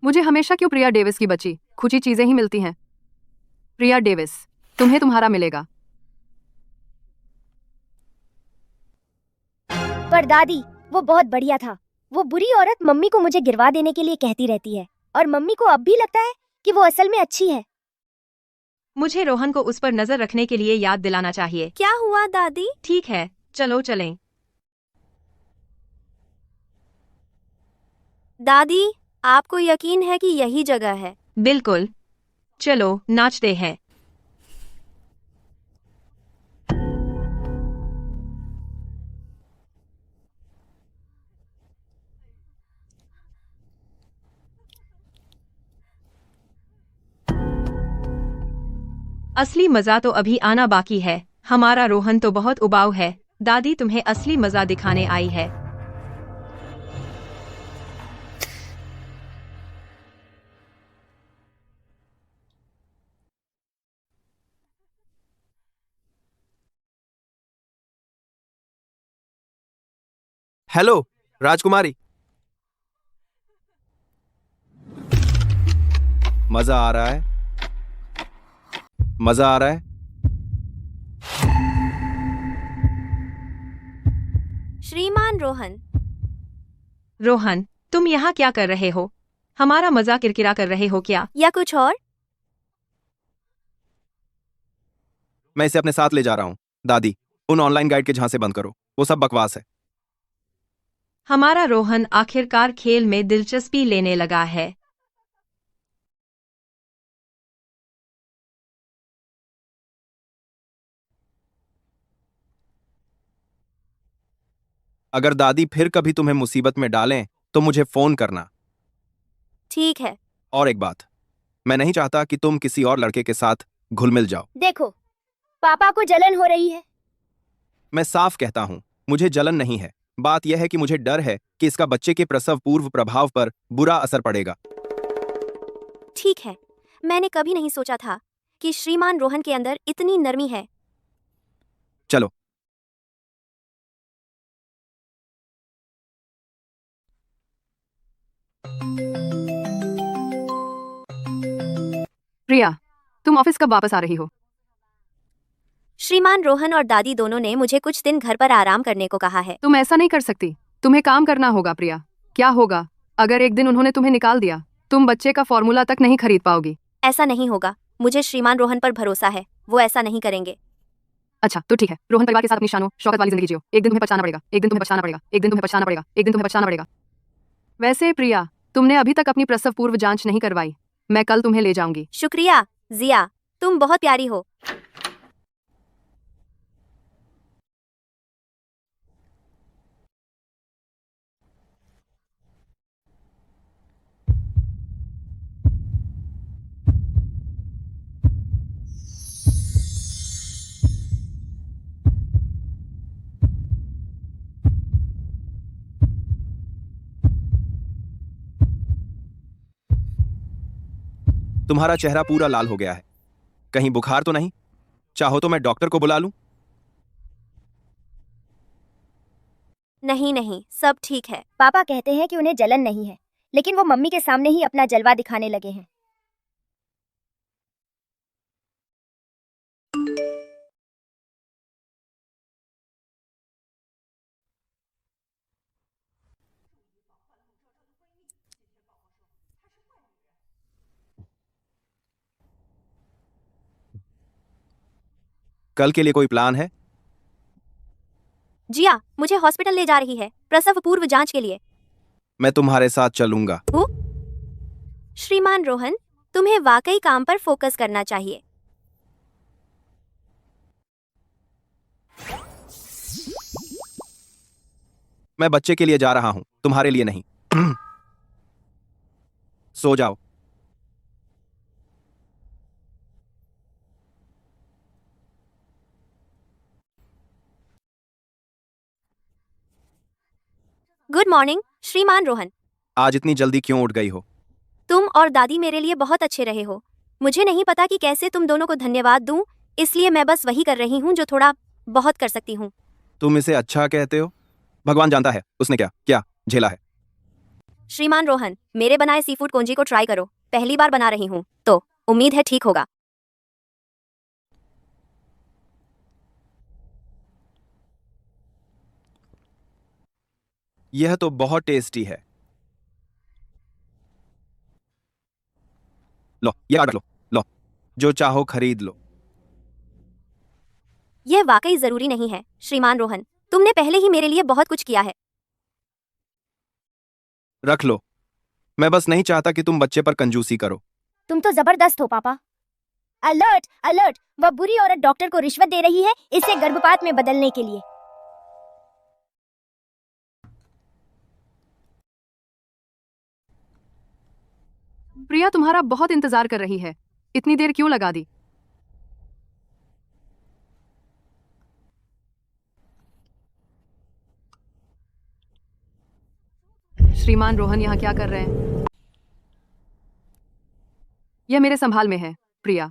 मुझे हमेशा क्यों प्रिया डेविस की बची खुची चीजें ही मिलती हैं? प्रिया डेविस, तुम्हें तुम्हारा मिलेगा। परदादी, वो बहुत बढ़िया था। वो बुरी औरत मम्मी को मुझे गिरवा देने के लिए कहती रहती है और मम्मी को अब भी लगता है कि वो असल में अच्छी है। मुझे रोहन को उस पर नजर रखने के लिए याद दिलाना चाहिए। क्या हुआ दादी? ठीक है, चलो चलें। दादी, आपको यकीन है कि यही जगह है? बिल्कुल, चलो नाचते हैं। असली मजा तो अभी आना बाकी है। हमारा रोहन तो बहुत उबाऊ है। दादी तुम्हें असली मजा दिखाने आई है। हेलो राजकुमारी, मजा आ रहा है? मजा आ रहा है? श्रीमान रोहन, रोहन, तुम यहाँ क्या कर रहे हो? हमारा मजा किरकिरा कर रहे हो क्या? या कुछ और? मैं इसे अपने साथ ले जा रहा हूं। दादी, उन ऑनलाइन गाइड के झांसे बंद करो, वो सब बकवास है। हमारा रोहन आखिरकार खेल में दिलचस्पी लेने लगा है। अगर दादी फिर कभी तुम्हें मुसीबत में डालें तो मुझे फोन करना। ठीक है। और एक बात, मैं नहीं चाहता कि तुम किसी और लड़के के साथ घुल मिल जाओ। देखो, पापा को जलन हो रही है। मैं साफ कहता हूं, मुझे जलन नहीं है। बात यह है कि मुझे डर है कि इसका बच्चे के प्रसव पूर्व प्रभाव पर बुरा असर पड़ेगा। ठीक है, मैंने कभी नहीं सोचा था कि श्रीमान रोहन के अंदर इतनी नरमी है। चलो। प्रिया, तुम ऑफिस कब वापस आ रही हो? श्रीमान रोहन और दादी दोनों ने मुझे कुछ दिन घर पर आराम करने को कहा है। तुम ऐसा नहीं कर सकती, तुम्हें काम करना होगा। प्रिया, क्या होगा अगर एक दिन उन्होंने तुम्हें निकाल दिया? तुम बच्चे का फॉर्मूला तक नहीं खरीद पाओगी। ऐसा नहीं होगा, मुझे श्रीमान रोहन पर भरोसा है, वो ऐसा नहीं करेंगे। अच्छा तो ठीक है, रोहन परिवार के साथ अपनी शानो शौकत वाली जिंदगी जियो। एक दिन तुम्हें पछताना पड़ेगा, एक दिन तुम्हें पछताना पड़ेगा, एक दिन तुम्हें पछताना पड़ेगा, एक दिन तुम्हें पछताना पड़ेगा। वैसे प्रिया, तुमने अभी तक अपनी प्रसव पूर्व जांच नहीं करवाई। मैं कल तुम्हें ले जाऊंगी। शुक्रिया जिया, तुम बहुत प्यारी हो। तुम्हारा चेहरा पूरा लाल हो गया है, कहीं बुखार तो नहीं? चाहो तो मैं डॉक्टर को बुला लूं? नहीं नहीं, सब ठीक है। पापा कहते हैं कि उन्हें जलन नहीं है, लेकिन वो मम्मी के सामने ही अपना जलवा दिखाने लगे हैं। कल के लिए कोई प्लान है? जिया मुझे हॉस्पिटल ले जा रही है प्रसव पूर्व जांच के लिए। मैं तुम्हारे साथ चलूंगा। श्रीमान रोहन, तुम्हें वाकई काम पर फोकस करना चाहिए। मैं बच्चे के लिए जा रहा हूं, तुम्हारे लिए नहीं। सो जाओ। गुड मॉर्निंग श्रीमान रोहन। आज इतनी जल्दी क्यों उठ गई हो? तुम और दादी मेरे लिए बहुत अच्छे रहे हो। मुझे नहीं पता कि कैसे तुम दोनों को धन्यवाद दूं, इसलिए मैं बस वही कर रही हूं जो थोड़ा बहुत कर सकती हूं। तुम इसे अच्छा कहते हो? भगवान जानता है उसने क्या क्या झेला है। श्रीमान रोहन, मेरे बनाए सीफूड कोंजी को ट्राई करो। पहली बार बना रही हूं, तो उम्मीद है ठीक होगा। यह तो बहुत टेस्टी है। लो, ये ऑर्डर लो। लो, जो चाहो खरीद लो। यह वाकई जरूरी नहीं है श्रीमान रोहन, तुमने पहले ही मेरे लिए बहुत कुछ किया है। रख लो। मैं बस नहीं चाहता कि तुम बच्चे पर कंजूसी करो। तुम तो जबरदस्त हो पापा। अलर्ट अलर्ट, वह बुरी औरत डॉक्टर को रिश्वत दे रही है इसे गर्भपात में बदलने के लिए। प्रिया तुम्हारा बहुत इंतजार कर रही है, इतनी देर क्यों लगा दी? श्रीमान रोहन यहाँ क्या कर रहे हैं? यह मेरे संभाल में है, प्रिया।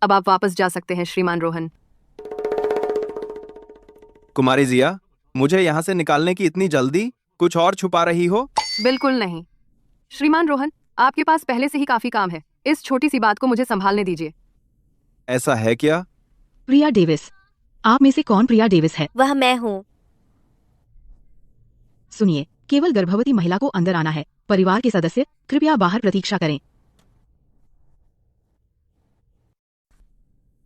अब आप वापस जा सकते हैं, श्रीमान रोहन। कुमारी जिया, मुझे यहाँ से निकालने की इतनी जल्दी? कुछ और छुपा रही हो? बिल्कुल नहीं श्रीमान रोहन, आपके पास पहले से ही काफी काम है। इस छोटी सी बात को मुझे संभालने दीजिए। ऐसा है क्या? प्रिया डेविस। आप में से कौन प्रिया डेविस है? वह मैं हूँ। सुनिए, केवल गर्भवती महिला को अंदर आना है। परिवार के सदस्य कृपया बाहर प्रतीक्षा करें।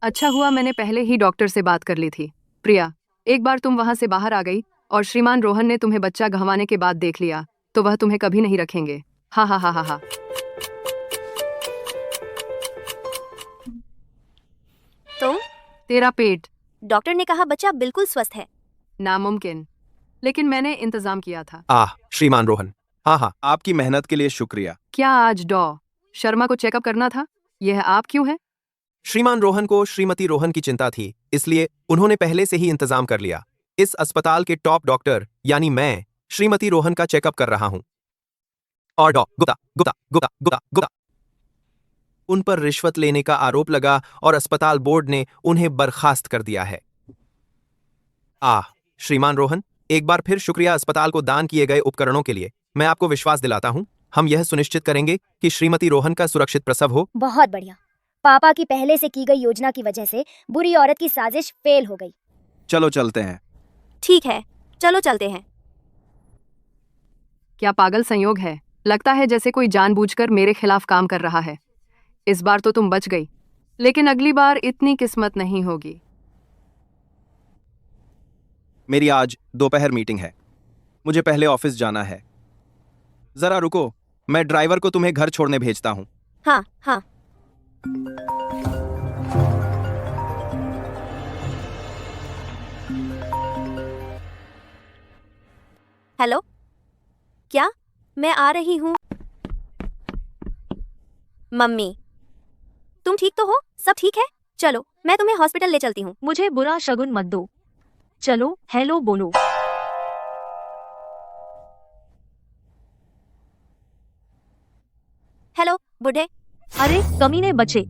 अच्छा हुआ मैंने पहले ही डॉक्टर से बात कर ली थी। प्रिया, एक बार तुम वहां से बाहर आ गई और श्रीमान रोहन ने तुम्हें बच्चा गंवाने के बाद देख लिया तो वह तुम्हें कभी नहीं रखेंगे। हा हा हा हा हा। तुम? तेरा पेट। डॉक्टर ने कहा बच्चा बिल्कुल स्वस्थ है। नामुमकिन, लेकिन मैंने इंतजाम किया था। श्रीमान रोहन, हाँ, आपकी मेहनत के लिए शुक्रिया। क्या आज डॉ शर्मा को चेकअप करना था? यह आप क्यों है? श्रीमान रोहन को श्रीमती रोहन की चिंता थी, इसलिए उन्होंने पहले से ही इंतजाम कर लिया। इस अस्पताल के टॉप डॉक्टर यानी मैं श्रीमती रोहन का चेकअप कर रहा हूं। और डॉ गुप्ता गुप्ता गुप्ता गुप्ता गुप्ता उन पर रिश्वत लेने का आरोप लगा और अस्पताल बोर्ड ने उन्हें बर्खास्त कर दिया है। श्रीमान रोहन, एक बार फिर शुक्रिया अस्पताल को दान किए गए उपकरणों के लिए। मैं आपको विश्वास दिलाता हूं, हम यह सुनिश्चित करेंगे कि श्रीमती रोहन का सुरक्षित प्रसव हो। बहुत बढ़िया। पापा की पहले से की गई योजना की वजह से बुरी औरत की साजिश फेल हो गई। चलो चलते हैं। ठीक है, चलो चलते हैं। क्या पागल संयोग है? लगता है जैसे कोई जानबूझकर मेरे खिलाफ काम कर रहा है। इस बार तो तुम बच गई, लेकिन अगली बार इतनी किस्मत नहीं होगी। मेरी आज दोपहर मीटिंग है, मुझे पहले ऑफिस जाना है। जरा रुको, मैं ड्राइवर को तुम्हें घर छोड़ने भेजता हूँ। हाँ हाँ। हेलो, क्या? मैं आ रही हूँ। मम्मी, तुम ठीक तो हो? सब ठीक है? चलो, मैं तुम्हें हॉस्पिटल ले चलती हूँ। मुझे बुरा शगुन मत दो। चलो हेलो बोलो। हेलो बुढ़े। अरे कमीने बच्चे,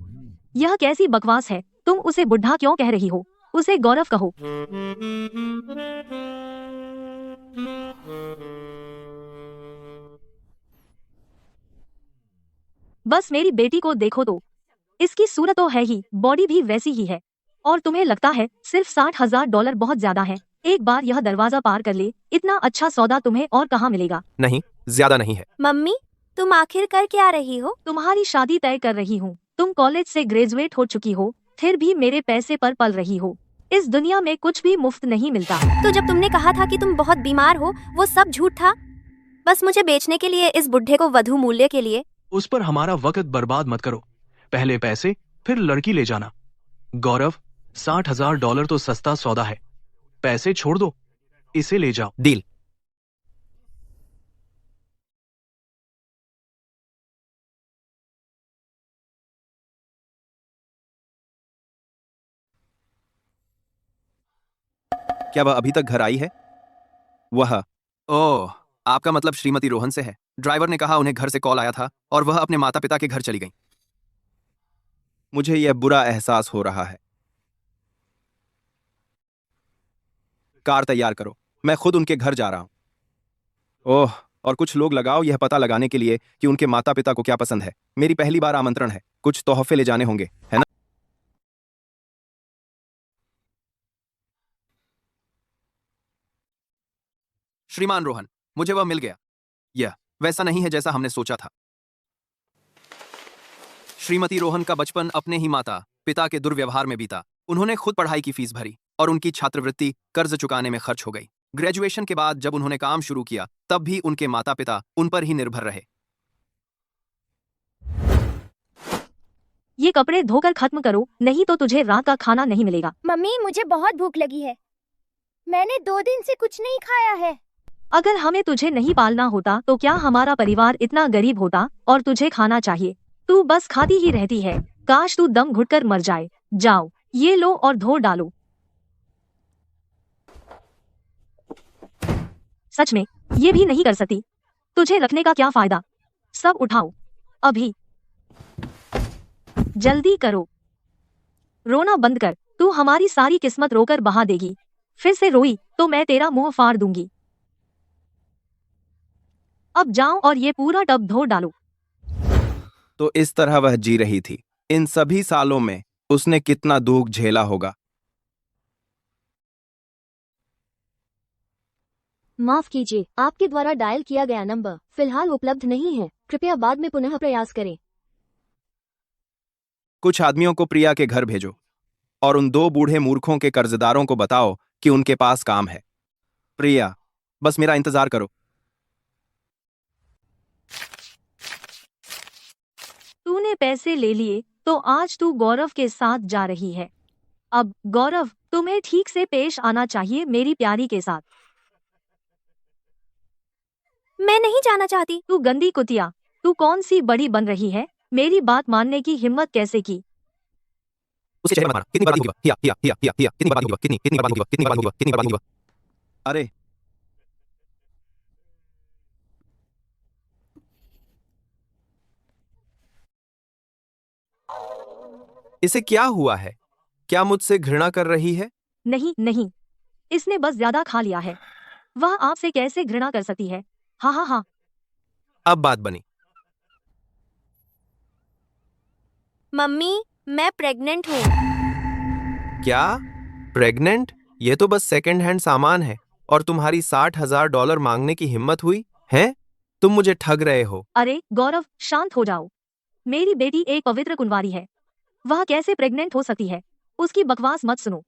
यह कैसी बकवास है? तुम उसे बुढ़ा क्यों कह रही हो? उसे गौरव कहो। बस मेरी बेटी को देखो तो, इसकी सूरत तो है ही, बॉडी भी वैसी ही है। और तुम्हें लगता है सिर्फ $60,000 बहुत ज्यादा है? एक बार यह दरवाजा पार कर ले, इतना अच्छा सौदा तुम्हें और कहाँ मिलेगा? नहीं, ज्यादा नहीं है। मम्मी, तुम आखिर कर क्या रही हो? तुम्हारी शादी तय कर रही हूँ। तुम कॉलेज से ग्रेजुएट हो चुकी हो, फिर भी मेरे पैसे पर पल रही हो। इस दुनिया में कुछ भी मुफ्त नहीं मिलता। तो जब तुमने कहा था कि तुम बहुत बीमार हो, वो सब झूठ था? बस मुझे बेचने के लिए, इस बुढ़े को वधू मूल्य के लिए? उस पर हमारा वक्त बर्बाद मत करो। पहले पैसे, फिर लड़की ले जाना। गौरव, $60,000 तो सस्ता सौदा है। पैसे छोड़ दो, इसे ले जाओ। डील। क्या वह अभी तक घर आई है? ओह, आपका मतलब श्रीमती रोहन से है। ड्राइवर ने कहा उन्हें घर से कॉल आया था और वह अपने माता पिता के घर चली गई। मुझे यह बुरा एहसास हो रहा है। कार तैयार करो, मैं खुद उनके घर जा रहा हूं। ओह, और कुछ लोग लगाओ यह पता लगाने के लिए कि उनके माता पिता को क्या पसंद है। मेरी पहली बार आमंत्रण है, कुछ तोहफे ले जाने होंगे, है ना? श्रीमान रोहन, मुझे वह मिल गया। यह वैसा नहीं है जैसा हमने सोचा था। श्रीमती रोहन का बचपन अपने ही माता पिता के दुर्व्यवहार में बीता। उन्होंने खुद पढ़ाई की फीस भरी और उनकी छात्रवृत्ति कर्ज चुकाने में खर्च हो गई। ग्रेजुएशन के बाद जब उन्होंने काम शुरू किया, तब भी उनके माता पिता उन पर ही निर्भर रहे। ये कपड़े धोकर खत्म करो, नहीं तो तुझे रात का खाना नहीं मिलेगा। मम्मी, मुझे बहुत भूख लगी है। मैंने 2 दिन से कुछ नहीं खाया है। अगर हमें तुझे नहीं पालना होता तो क्या हमारा परिवार इतना गरीब होता? और तुझे खाना चाहिए, तू बस खाती ही रहती है। काश तू दम घुटकर मर जाए। जाओ, ये लो और धो डालो। सच में ये भी नहीं कर सकती? तुझे रखने का क्या फायदा? सब उठाओ अभी, जल्दी करो। रोना बंद कर, तू हमारी सारी किस्मत रोकर बहा देगी। फिर से रोई तो मैं तेरा मुंह फाड़ दूंगी। अब जाओ और ये पूरा टब धो डालो। तो इस तरह वह जी रही थी। इन सभी सालों में उसने कितना दुख झेला होगा। माफ कीजिए, आपके द्वारा डायल किया गया नंबर फिलहाल उपलब्ध नहीं है, कृपया बाद में पुनः प्रयास करें। कुछ आदमियों को प्रिया के घर भेजो और उन 2 बूढ़े मूर्खों के कर्जदारों को बताओ कि उनके पास काम है। प्रिया, बस मेरा इंतजार करो। तूने पैसे ले लिए तो आज तू गौरव के साथ जा रही है। अब गौरव, तुम्हें ठीक से पेश आना चाहिए मेरी प्यारी के साथ। मैं नहीं जाना चाहती। तू गंदी कुतिया, तू कौन सी बड़ी बन रही है? मेरी बात मानने की हिम्मत कैसे की? उसे चेहरे मत मारना। कितनी बर्बादी होगी? हिया, कितनी बर्बादी होगी? कितनी बर्बादी होगी? कितनी बर्बादी होगी? कितनी बर्बादी होगी? अरे, इसे क्या हुआ है? क्या मुझसे घृणा कर रही है? नहीं नहीं, इसने बस ज्यादा खा लिया है। वह आपसे कैसे घृणा कर सकती है? हाँ हाँ हाँ। अब बात बनी। मम्मी, मैं प्रेग्नेंट हूँ। क्या? प्रेग्नेंट? ये तो बस सेकंड हैंड सामान है और तुम्हारी $60,000 मांगने की हिम्मत हुई है? तुम मुझे ठग रहे हो। अरे गौरव, शांत हो जाओ। मेरी बेटी एक पवित्र कुंवारी है, वह कैसे प्रेग्नेंट हो सकती है? उसकी बकवास मत सुनो।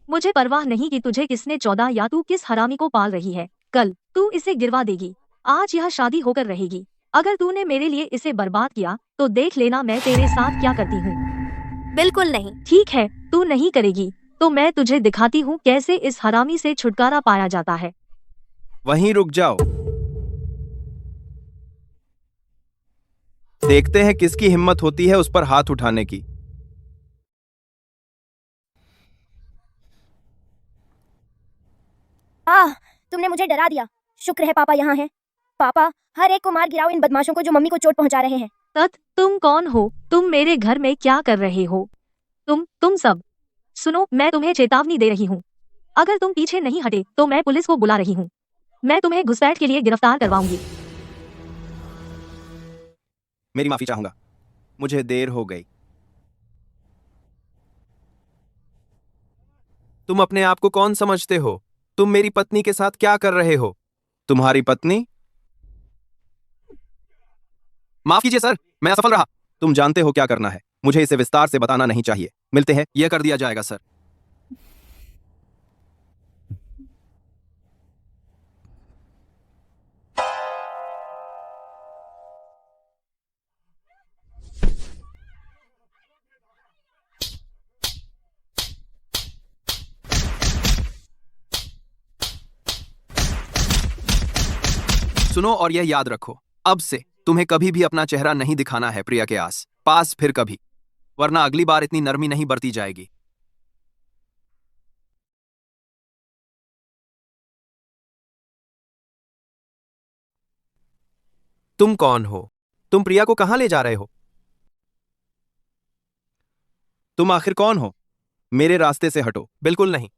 मुझे परवाह नहीं कि तुझे किसने 14 या तू किस हरामी को पाल रही है। कल तू इसे गिरवा देगी। आज यह शादी होकर रहेगी। अगर तूने मेरे लिए इसे बर्बाद किया तो देख लेना मैं तेरे साथ क्या करती हूँ। बिल्कुल नहीं। ठीक है, तू नहीं करेगी तो मैं तुझे दिखाती हूँ कैसे इस हरामी से छुटकारा पाया जाता है। वहीं रुक जाओ। देखते हैं किसकी हिम्मत होती है उस पर हाथ उठाने की। आह, तुमने मुझे डरा दिया। शुक्र है पापा यहाँ हैं। पापा, हर एक को मार गिराओ इन बदमाशों को जो मम्मी को चोट पहुंचा रहे हैं। तत, तुम कौन हो? तुम मेरे घर में क्या कर रहे हो? तुम सब सुनो, मैं तुम्हें चेतावनी दे रही हूँ। अगर तुम पीछे नहीं हटे तो मैं पुलिस को बुला रही हूँ। मैं तुम्हें घुसपैठ के लिए गिरफ्तार करवाऊंगी। मेरी माफी चाहूंगा, मुझे देर हो गई। तुम अपने आप को कौन समझते हो? तुम मेरी पत्नी के साथ क्या कर रहे हो? तुम्हारी पत्नी? माफ कीजिए सर, मैं असफल रहा। तुम जानते हो क्या करना है। मुझे इसे विस्तार से बताना नहीं चाहिए। मिलते हैं, यह कर दिया जाएगा सर। सुनो और यह याद रखो, अब से तुम्हें कभी भी अपना चेहरा नहीं दिखाना है प्रिया के पास फिर कभी, वरना अगली बार इतनी नरमी नहीं बरती जाएगी। तुम कौन हो? तुम प्रिया को कहां ले जा रहे हो? तुम आखिर कौन हो? मेरे रास्ते से हटो। बिल्कुल नहीं,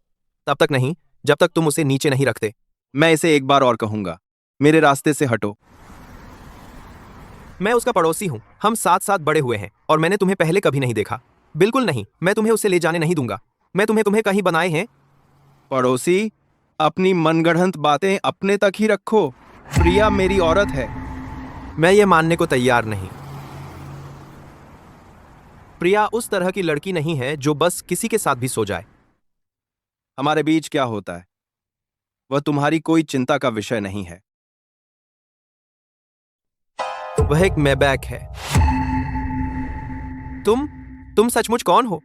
तब तक नहीं जब तक तुम उसे नीचे नहीं रखते। मैं इसे एक बार और कहूंगा, मेरे रास्ते से हटो। मैं उसका पड़ोसी हूं, हम साथ साथ बड़े हुए हैं और मैंने तुम्हें पहले कभी नहीं देखा। बिल्कुल नहीं, मैं तुम्हें उसे ले जाने नहीं दूंगा। मैं तुम्हें कहीं बनाए हैं। पड़ोसी, अपनी मनगढ़ंत बातें अपने तक ही रखो। प्रिया मेरी औरत है। मैं ये मानने को तैयार नहीं। प्रिया उस तरह की लड़की नहीं है जो बस किसी के साथ भी सो जाए। हमारे बीच क्या होता है वह तुम्हारी कोई चिंता का विषय नहीं है। वह एक मैबैक है। तुम सचमुच कौन हो?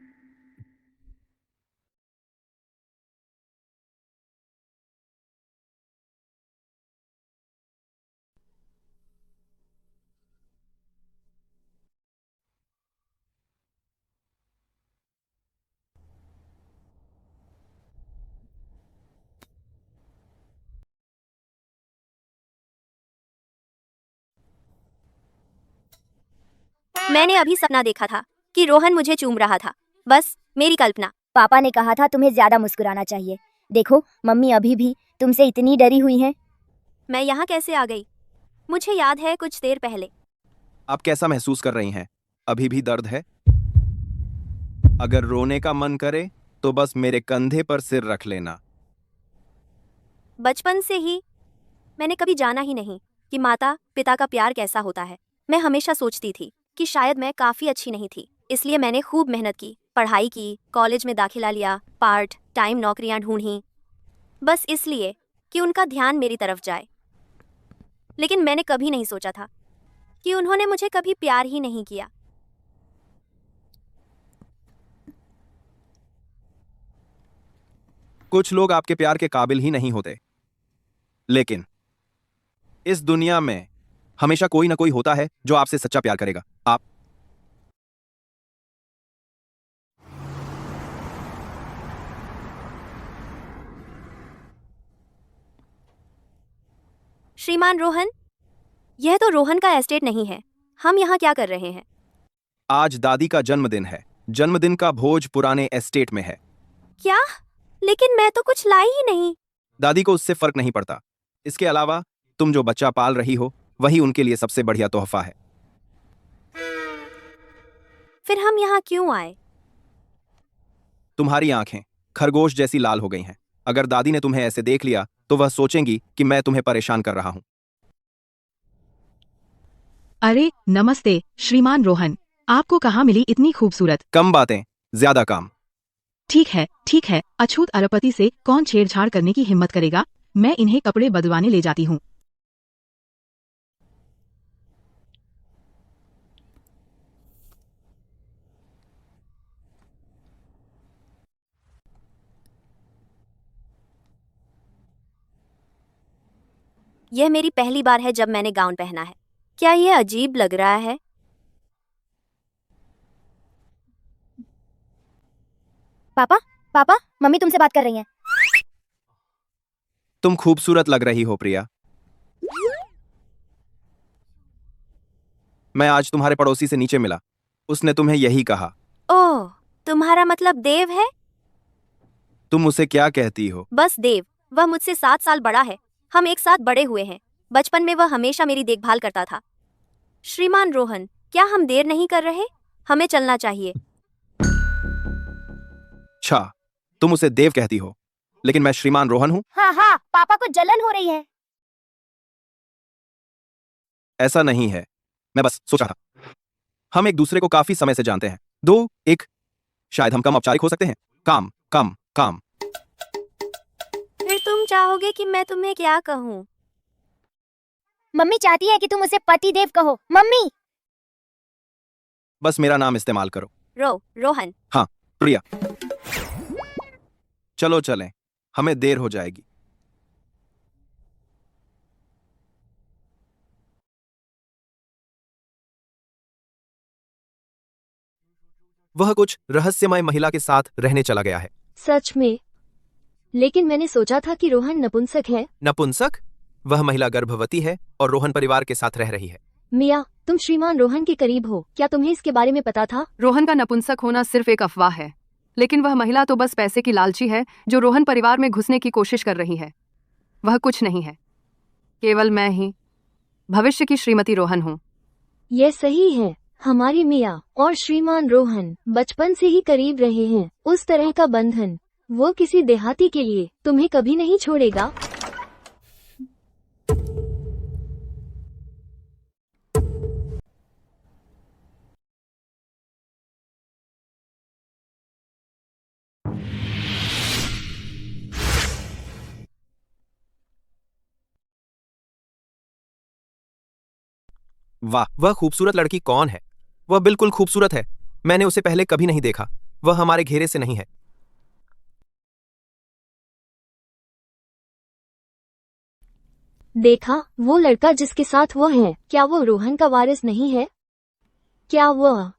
मैंने अभी सपना देखा था कि रोहन मुझे चूम रहा था। बस मेरी कल्पना। पापा ने कहा था तुम्हें ज्यादा मुस्कुराना चाहिए। देखो मम्मी अभी भी तुमसे इतनी डरी हुई हैं। मैं यहाँ कैसे आ गई? मुझे याद है कुछ देर पहले। आप कैसा महसूस कर रही हैं? अभी भी दर्द है? अगर रोने का मन करे तो बस मेरे कंधे पर सिर रख लेना। बचपन से ही मैंने कभी जाना ही नहीं कि माता पिता का प्यार कैसा होता है। मैं हमेशा सोचती थी कि शायद मैं काफ़ी अच्छी नहीं थी, इसलिए मैंने खूब मेहनत की, पढ़ाई की, कॉलेज में दाखिला लिया, पार्ट टाइम नौकरियां ढूंढी, बस इसलिए कि उनका ध्यान मेरी तरफ जाए। लेकिन मैंने कभी नहीं सोचा था कि उन्होंने मुझे कभी प्यार ही नहीं किया। कुछ लोग आपके प्यार के काबिल ही नहीं होते, लेकिन इस दुनिया में हमेशा कोई ना कोई होता है जो आपसे सच्चा प्यार करेगा। आप श्रीमान रोहन, यह तो रोहन का एस्टेट नहीं है। हम यहाँ क्या कर रहे हैं? आज दादी का जन्मदिन है। जन्मदिन का भोज पुराने एस्टेट में है। क्या? लेकिन मैं तो कुछ लाई ही नहीं। दादी को उससे फर्क नहीं पड़ता। इसके अलावा तुम जो बच्चा पाल रही हो वही उनके लिए सबसे बढ़िया तोहफा है। फिर हम यहाँ क्यों आए? तुम्हारी आंखें खरगोश जैसी लाल हो गई हैं। अगर दादी ने तुम्हें ऐसे देख लिया तो वह सोचेंगी कि मैं तुम्हें परेशान कर रहा हूं। अरे नमस्ते श्रीमान रोहन, आपको कहाँ मिली इतनी खूबसूरत? कम बातें ज्यादा काम। ठीक है, अछूत अरबपति से कौन छेड़छाड़ करने की हिम्मत करेगा? मैं इन्हें कपड़े बदलवाने ले जाती हूँ। यह मेरी पहली बार है जब मैंने गाउन पहना है। क्या यह अजीब लग रहा है? पापा पापा मम्मी तुमसे बात कर रही हैं। तुम खूबसूरत लग रही हो प्रिया। मैं आज तुम्हारे पड़ोसी से नीचे मिला, उसने तुम्हें यही कहा। ओह, तुम्हारा मतलब देव है? तुम उसे क्या कहती हो? बस देव। वह मुझसे 7 साल बड़ा है। हम एक साथ बड़े हुए हैं। बचपन में वह हमेशा मेरी देखभाल करता था। श्रीमान रोहन, क्या हम देर नहीं कर रहे? हमें चलना चाहिए। अच्छा, तुम उसे देव कहती हो, लेकिन मैं श्रीमान रोहन हूं। हाँ पापा को जलन हो रही है। ऐसा नहीं है, मैं बस सोचा था। हम एक दूसरे को काफी समय से जानते हैं। 2-1 शायद हम कम औपचारिक हो सकते हैं। काम काम काम। फिर तुम चाहोगे कि मैं तुम्हें क्या कहूँ? मम्मी चाहती है कि तुम उसे पति देव कहो। मम्मी बस मेरा नाम इस्तेमाल करो। रोहन। हाँ प्रिया। चलो चलें, हमें देर हो जाएगी। वह कुछ रहस्यमय महिला के साथ रहने चला गया है। सच में? लेकिन मैंने सोचा था कि रोहन नपुंसक है। नपुंसक? वह महिला गर्भवती है और रोहन परिवार के साथ रह रही है। मिया, तुम श्रीमान रोहन के करीब हो, क्या तुम्हें इसके बारे में पता था? रोहन का नपुंसक होना सिर्फ एक अफवाह है, लेकिन वह महिला तो बस पैसे की लालची है जो रोहन परिवार में घुसने की कोशिश कर रही है। वह कुछ नहीं है, केवल मैं ही भविष्य की श्रीमती रोहन हूँ। यह सही है। हमारी मिया और श्रीमान रोहन बचपन से ही करीब रहे हैं। उस तरह का बंधन वो किसी देहाती के लिए तुम्हें कभी नहीं छोड़ेगा। वाह, वह खूबसूरत लड़की कौन है? वह बिल्कुल खूबसूरत है। मैंने उसे पहले कभी नहीं देखा। वह हमारे घेरे से नहीं है। देखा, वो लड़का जिसके साथ वो है, क्या वो रोहन का वारिस नहीं है? क्या वह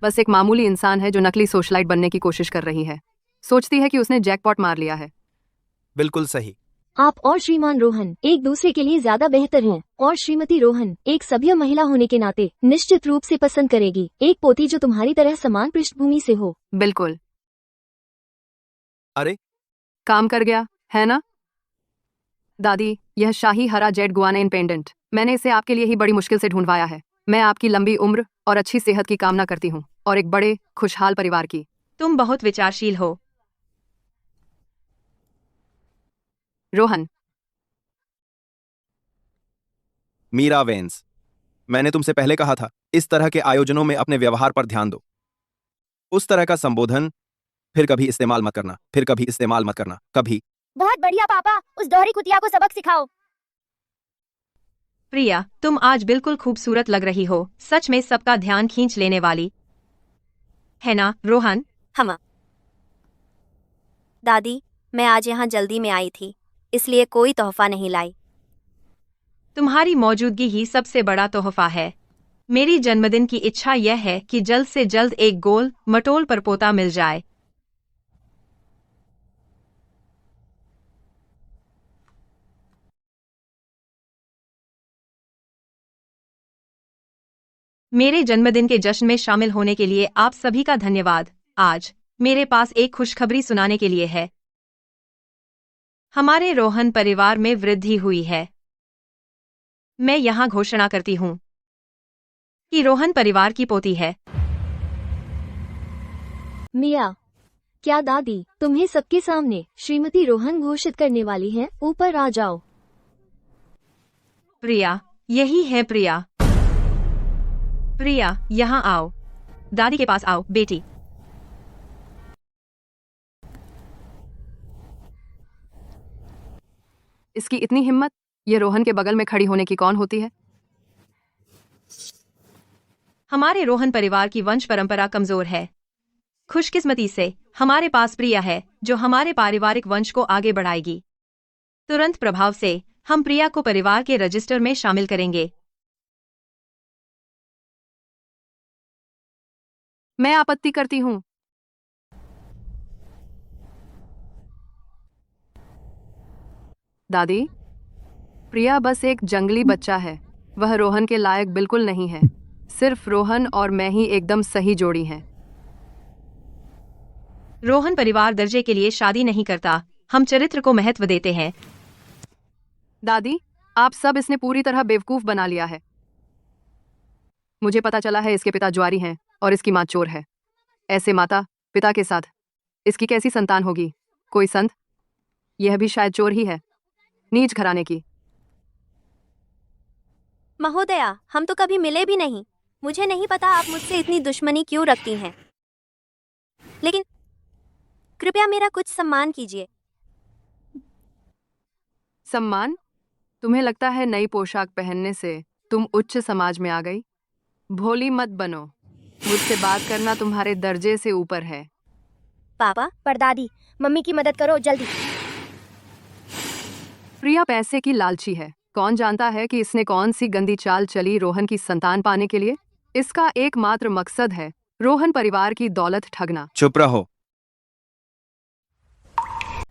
बस एक मामूली इंसान है जो नकली सोशलाइट बनने की कोशिश कर रही है। सोचती है कि उसने जैकपॉट मार लिया है। बिल्कुल सही। आप और श्रीमान रोहन एक दूसरे के लिए ज्यादा बेहतर हैं और श्रीमती रोहन एक सभ्य महिला होने के नाते निश्चित रूप से पसंद करेगी एक पोती जो तुम्हारी तरह समान पृष्ठभूमि से हो। बिल्कुल। अरे काम कर गया है ना दादी? यह शाही हरा जेड गुआनाइन पेंडेंट मैंने इसे आपके लिए ही बड़ी मुश्किल से ढूंढवाया है। मैं आपकी लंबी उम्र और अच्छी सेहत की कामना करती हूँ और एक बड़े खुशहाल परिवार की। तुम बहुत विचारशील हो। रोहन। मीरा वेंस, मैंने तुमसे पहले कहा था इस तरह के आयोजनों में अपने व्यवहार पर ध्यान दो। उस तरह का संबोधन फिर कभी इस्तेमाल मत करना, फिर कभी इस्तेमाल मत करना, कभी। बहुत बढ़िया पापा, उस दोहरी कुतिया को सबक सिखाओ। प्रिया, तुम आज बिल्कुल खूबसूरत लग रही हो, सच में सबका ध्यान खींच लेने वाली है ना रोहन? हम दादी, मैं आज यहाँ जल्दी में आई थी, इसलिए कोई तोहफा नहीं लाई। तुम्हारी मौजूदगी ही सबसे बड़ा तोहफा है। मेरी जन्मदिन की इच्छा यह है कि जल्द से जल्द एक गोल मटोल परपोता मिल जाए। मेरे जन्मदिन के जश्न में शामिल होने के लिए आप सभी का धन्यवाद। आज मेरे पास एक खुशखबरी सुनाने के लिए है। हमारे रोहन परिवार में वृद्धि हुई है। मैं यहाँ घोषणा करती हूँ कि रोहन परिवार की पोती है। मिया, क्या दादी तुम्हें सबके सामने श्रीमती रोहन घोषित करने वाली हैं? ऊपर आ जाओ। प्रिया, यही है प्रिया। प्रिया, यहाँ आओ। दादी के पास आओ बेटी। इसकी इतनी हिम्मत? ये रोहन के बगल में खड़ी होने की कौन होती है? हमारे रोहन परिवार की वंश परंपरा कमजोर है। खुशकिस्मती से हमारे पास प्रिया है जो हमारे पारिवारिक वंश को आगे बढ़ाएगी। तुरंत प्रभाव से हम प्रिया को परिवार के रजिस्टर में शामिल करेंगे। मैं आपत्ति करती हूँ। दादी, प्रिया बस एक जंगली बच्चा है। वह रोहन के लायक बिल्कुल नहीं है। सिर्फ रोहन और मैं ही एकदम सही जोड़ी हैं। रोहन परिवार दर्जे के लिए शादी नहीं करता, हम चरित्र को महत्व देते हैं। दादी, आप सब इसने पूरी तरह बेवकूफ बना लिया है। मुझे पता चला है इसके पिता जुआरी हैं और इसकी माँ चोर है। ऐसे माता पिता के साथ इसकी कैसी संतान होगी? कोई संत? यह भी शायद चोर ही है, नीच घराने की। महोदया, हम तो कभी मिले भी नहीं। मुझे नहीं पता आप मुझसे इतनी दुश्मनी क्यों रखती हैं, लेकिन कृपया मेरा कुछ सम्मान कीजिए। सम्मान? तुम्हें लगता है नई पोशाक पहनने से तुम उच्च समाज में आ गई? भोली मत बनो। मुझसे बात करना तुम्हारे दर्जे से ऊपर है। पापा, पर दादी, मम्मी की मदद करो जल्दी। प्रिया पैसे की लालची है। कौन जानता है कि इसने कौन सी गंदी चाल चली रोहन की संतान पाने के लिए? इसका एकमात्र मकसद है रोहन परिवार की दौलत ठगना। चुप रहो।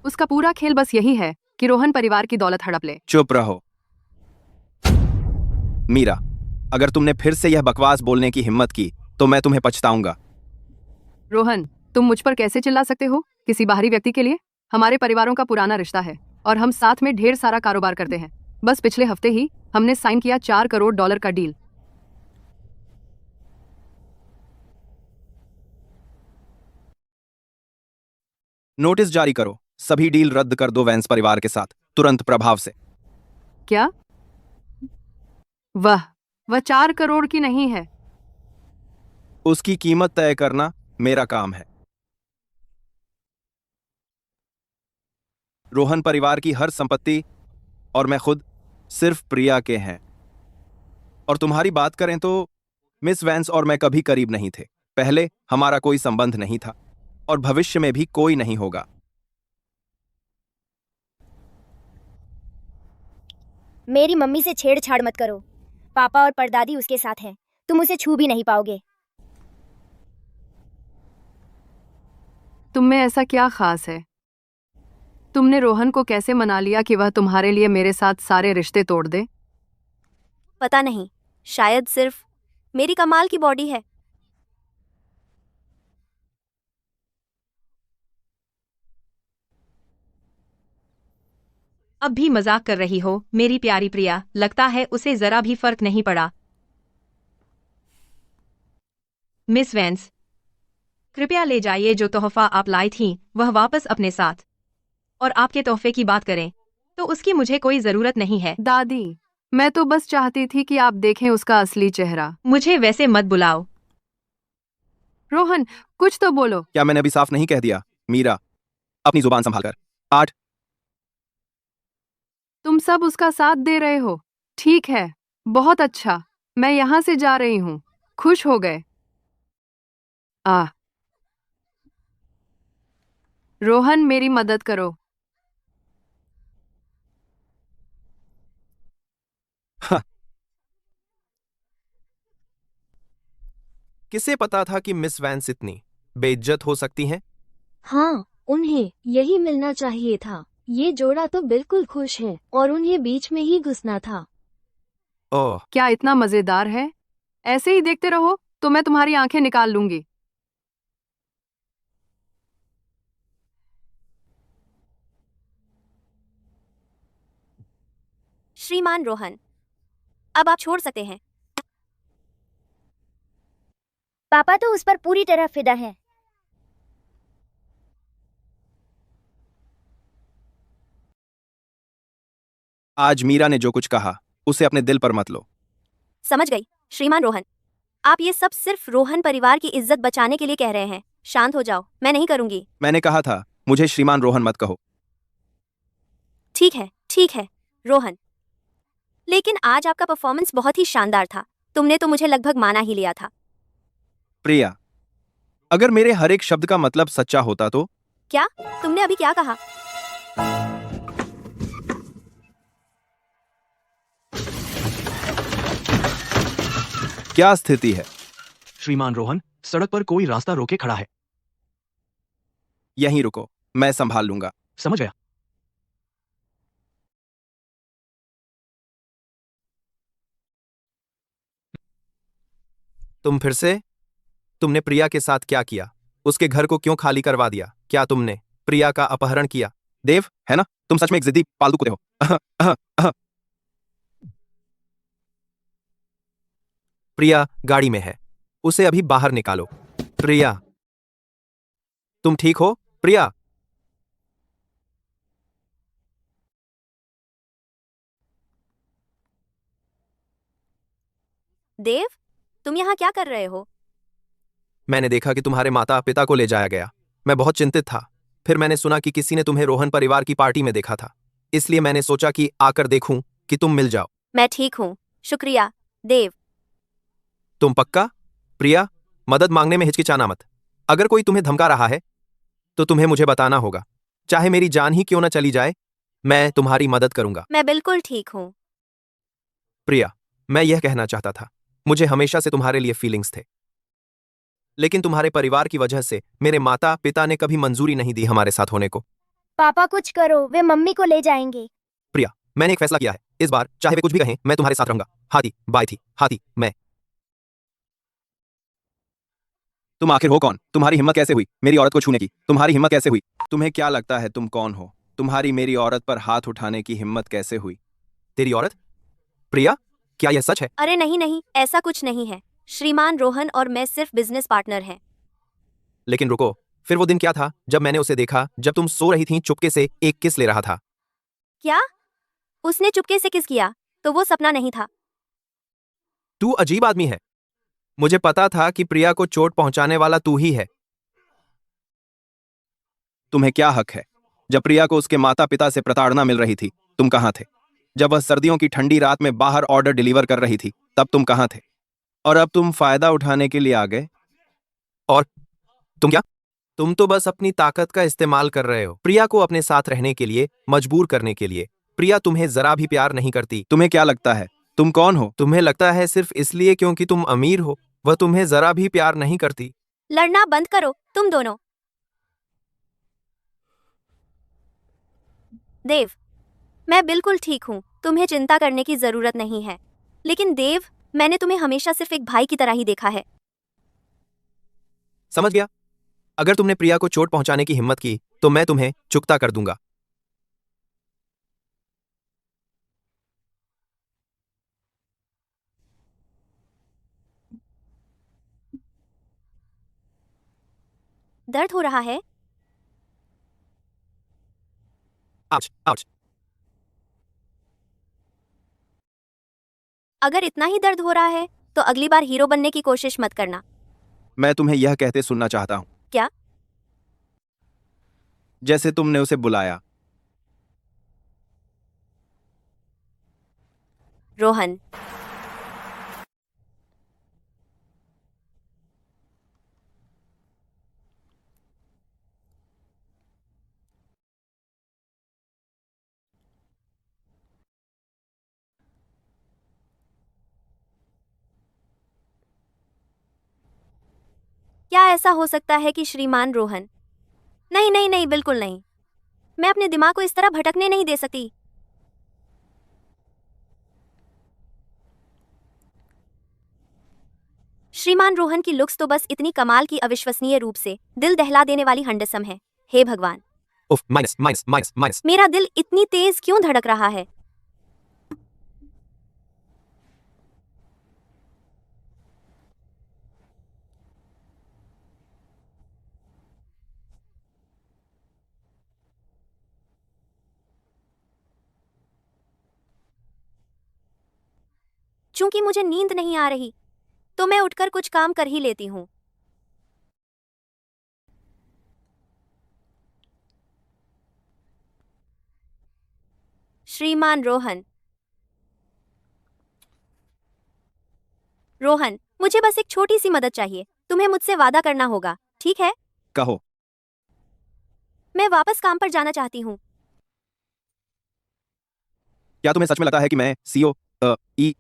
उसका पूरा खेल बस यही है कि रोहन परिवार की दौलत हड़प ले। चुप रहो। मीरा, अगर तुमने फिर से यह बकवास बोलने की हिम्मत की तो मैं तुम्हें पछताऊंगा। रोहन, तुम मुझ पर कैसे चिल्ला सकते हो किसी बाहरी व्यक्ति के लिए? हमारे परिवारों का पुराना रिश्ता है और हम साथ में ढेर सारा कारोबार करते हैं। बस पिछले हफ्ते ही हमने साइन किया $4 करोड़ का डील। नोटिस जारी करो। सभी डील रद्द कर दो वेंस परिवार के साथ, तुरंत प्रभाव से। क्या? वह 4 करोड़ की नहीं है। उसकी कीमत तय करना मेरा काम है। रोहन परिवार की हर संपत्ति और मैं खुद सिर्फ प्रिया के हैं। और तुम्हारी बात करें तो मिस वेंस और मैं कभी करीब नहीं थे। पहले हमारा कोई संबंध नहीं था और भविष्य में भी कोई नहीं होगा। मेरी मम्मी से छेड़छाड़ मत करो। पापा और परदादी उसके साथ हैं, तुम उसे छू भी नहीं पाओगे। तुम में ऐसा क्या खास है? तुमने रोहन को कैसे मना लिया कि वह तुम्हारे लिए मेरे साथ सारे रिश्ते तोड़ दे? पता नहीं, शायद सिर्फ मेरी कमाल की बॉडी है। अब भी मजाक कर रही हो मेरी प्यारी प्रिया? लगता है उसे जरा भी फर्क नहीं पड़ा। मिस वैंस, कृपया ले जाइए जो तोहफा आप लाई थी वह वापस अपने साथ। और आपके तोहफे की बात करें तो उसकी मुझे कोई जरूरत नहीं है। दादी, मैं तो बस चाहती थी कि आप देखें उसका असली चेहरा। मुझे वैसे मत बुलाओ। रोहन, कुछ तो बोलो। क्या मैंने अभी साफ नहीं कह दिया? मीरा, अपनी जुबान संभाल कर। 8। तुम सब उसका साथ दे रहे हो। ठीक है, बहुत अच्छा। मैं यहाँ से जा रही हूँ। खुश हो गए? रोहन, मेरी मदद करो। किसे पता था कि मिस वैंस इतनी बेइज्जत हो सकती हैं? हाँ, उन्हें यही मिलना चाहिए था। ये जोड़ा तो बिल्कुल खुश है और उन्हें बीच में ही घुसना था। ओह, क्या इतना मजेदार है? ऐसे ही देखते रहो तो मैं तुम्हारी आंखें निकाल लूंगी। श्रीमान रोहन, अब आप छोड़ सकते हैं। पापा तो उस पर पूरी तरह फिदा है। आज मीरा ने जो कुछ कहा उसे अपने दिल पर मत लो। समझ गई श्रीमान रोहन, आप ये सब सिर्फ रोहन परिवार की इज्जत बचाने के लिए कह रहे हैं। शांत हो जाओ, मैं नहीं करूंगी। मैंने कहा था मुझे श्रीमान रोहन मत कहो। ठीक है रोहन, लेकिन आज आपका परफॉर्मेंस बहुत ही शानदार था। तुमने तो मुझे लगभग माना ही लिया था। प्रिया, अगर मेरे हर एक शब्द का मतलब सच्चा होता तो? क्या? तुमने अभी क्या कहा? क्या स्थिति है? श्रीमान रोहन, सड़क पर कोई रास्ता रोके खड़ा है। यहीं रुको, मैं संभाल लूंगा। समझ गया। तुम फिर से? तुमने प्रिया के साथ क्या किया? उसके घर को क्यों खाली करवा दिया? क्या तुमने प्रिया का अपहरण किया? देव, है ना? तुम सच में एक जिद्दी पालतू कुत्ते हो। प्रिया गाड़ी में है, उसे अभी बाहर निकालो। प्रिया, तुम ठीक हो? प्रिया, देव, तुम यहाँ क्या कर रहे हो? मैंने देखा कि तुम्हारे माता पिता को ले जाया गया। मैं बहुत चिंतित था। फिर मैंने सुना कि किसी ने तुम्हें रोहन परिवार की पार्टी में देखा था, इसलिए मैंने सोचा कि आकर देखूं कि तुम मिल जाओ। मैं ठीक हूँ, शुक्रिया देव। तुम पक्का? प्रिया, मदद मांगने में हिचकिचाना मत। अगर कोई तुम्हें धमका रहा है तो तुम्हें मुझे बताना होगा। चाहे मेरी जान ही क्यों न चली जाए, मैं तुम्हारी मदद करूंगा। मैं बिल्कुल ठीक हूँ। प्रिया, मैं यह कहना चाहता था, मुझे हमेशा से तुम्हारे लिए फीलिंग्स थे, लेकिन तुम्हारे परिवार की वजह से मेरे माता पिता ने कभी मंजूरी नहीं दी हमारे साथ होने को। पापा कुछ करो, वे मम्मी को ले जाएंगे। प्रिया, मैंने एक फैसला किया है। इस बार चाहे वे कुछ भी कहें, मैं तुम्हारे साथ रहूंगा। हाथी बाय थी, हाथी मैं। तुम आखिर हो कौन? तुम्हारी हिम्मत कैसे हुई मेरी औरत को छूने की? तुम्हारी हिम्मत कैसे हुई? तुम्हें क्या लगता है तुम कौन हो? तुम्हारी मेरी औरत पर हाथ उठाने की हिम्मत कैसे हुई? तेरी औरत? प्रिया, क्या यह सच है? अरे नहीं, ऐसा कुछ नहीं है। श्रीमान रोहन और मैं सिर्फ बिजनेस पार्टनर हैं। लेकिन रुको, फिर वो दिन क्या था जब मैंने उसे देखा जब तुम सो रही थी, चुपके से एक किस ले रहा था? क्या? उसने चुपके से किस किया? तो वो सपना नहीं था। तू अजीब आदमी है। मुझे पता था कि प्रिया को चोट पहुंचाने वाला तू ही है। तुम्हें क्या हक है? जब प्रिया को उसके माता पिता से प्रताड़ना मिल रही थी, तुम कहां थे? जब वह सर्दियों की ठंडी रात में बाहर ऑर्डर डिलीवर कर रही थी, तब तुम कहां थे? और अब तुम फायदा उठाने के लिए आ गए। और तुम क्या? तुम तो बस अपनी ताकत का इस्तेमाल कर रहे हो, प्रिया को अपने साथ रहने के लिए मजबूर करने के लिए। प्रिया तुम्हें जरा भी प्यार नहीं करती। तुम्हें क्या लगता है तुम कौन हो? तुम्हें लगता है सिर्फ इसलिए क्योंकि तुम अमीर हो वह तुम्हें जरा भी प्यार नहीं करती? लड़ना बंद करो तुम दोनों। देव, मैं बिल्कुल ठीक हूँ, तुम्हें चिंता करने की जरूरत नहीं है। लेकिन देव, मैंने तुम्हें हमेशा सिर्फ एक भाई की तरह ही देखा है। समझ गया। अगर तुमने प्रिया को चोट पहुंचाने की हिम्मत की तो मैं तुम्हें चुकता कर दूंगा। दर्द हो रहा है? Ouch, ouch. अगर इतना ही दर्द हो रहा है तो अगली बार हीरो बनने की कोशिश मत करना। मैं तुम्हें यह कहते सुनना चाहता हूं। क्या? जैसे तुमने उसे बुलाया। रोहन, क्या ऐसा हो सकता है कि श्रीमान रोहन? नहीं नहीं नहीं, बिल्कुल नहीं। मैं अपने दिमाग को इस तरह भटकने नहीं दे सकती। श्रीमान रोहन की लुक्स तो बस इतनी कमाल की अविश्वसनीय रूप से दिल दहला देने वाली हंडसम है। हे भगवान, उफ, माइनस माइनस माइनस माइनस। मेरा दिल इतनी तेज क्यों धड़क रहा है? चूंकि मुझे नींद नहीं आ रही तो मैं उठकर कुछ काम कर ही लेती हूँ। श्रीमान रोहन, रोहन, मुझे बस एक छोटी सी मदद चाहिए। तुम्हें मुझसे वादा करना होगा, ठीक है? कहो। मैं वापस काम पर जाना चाहती हूँ। क्या तुम्हें सच में लगता है कि मैं सीओ ई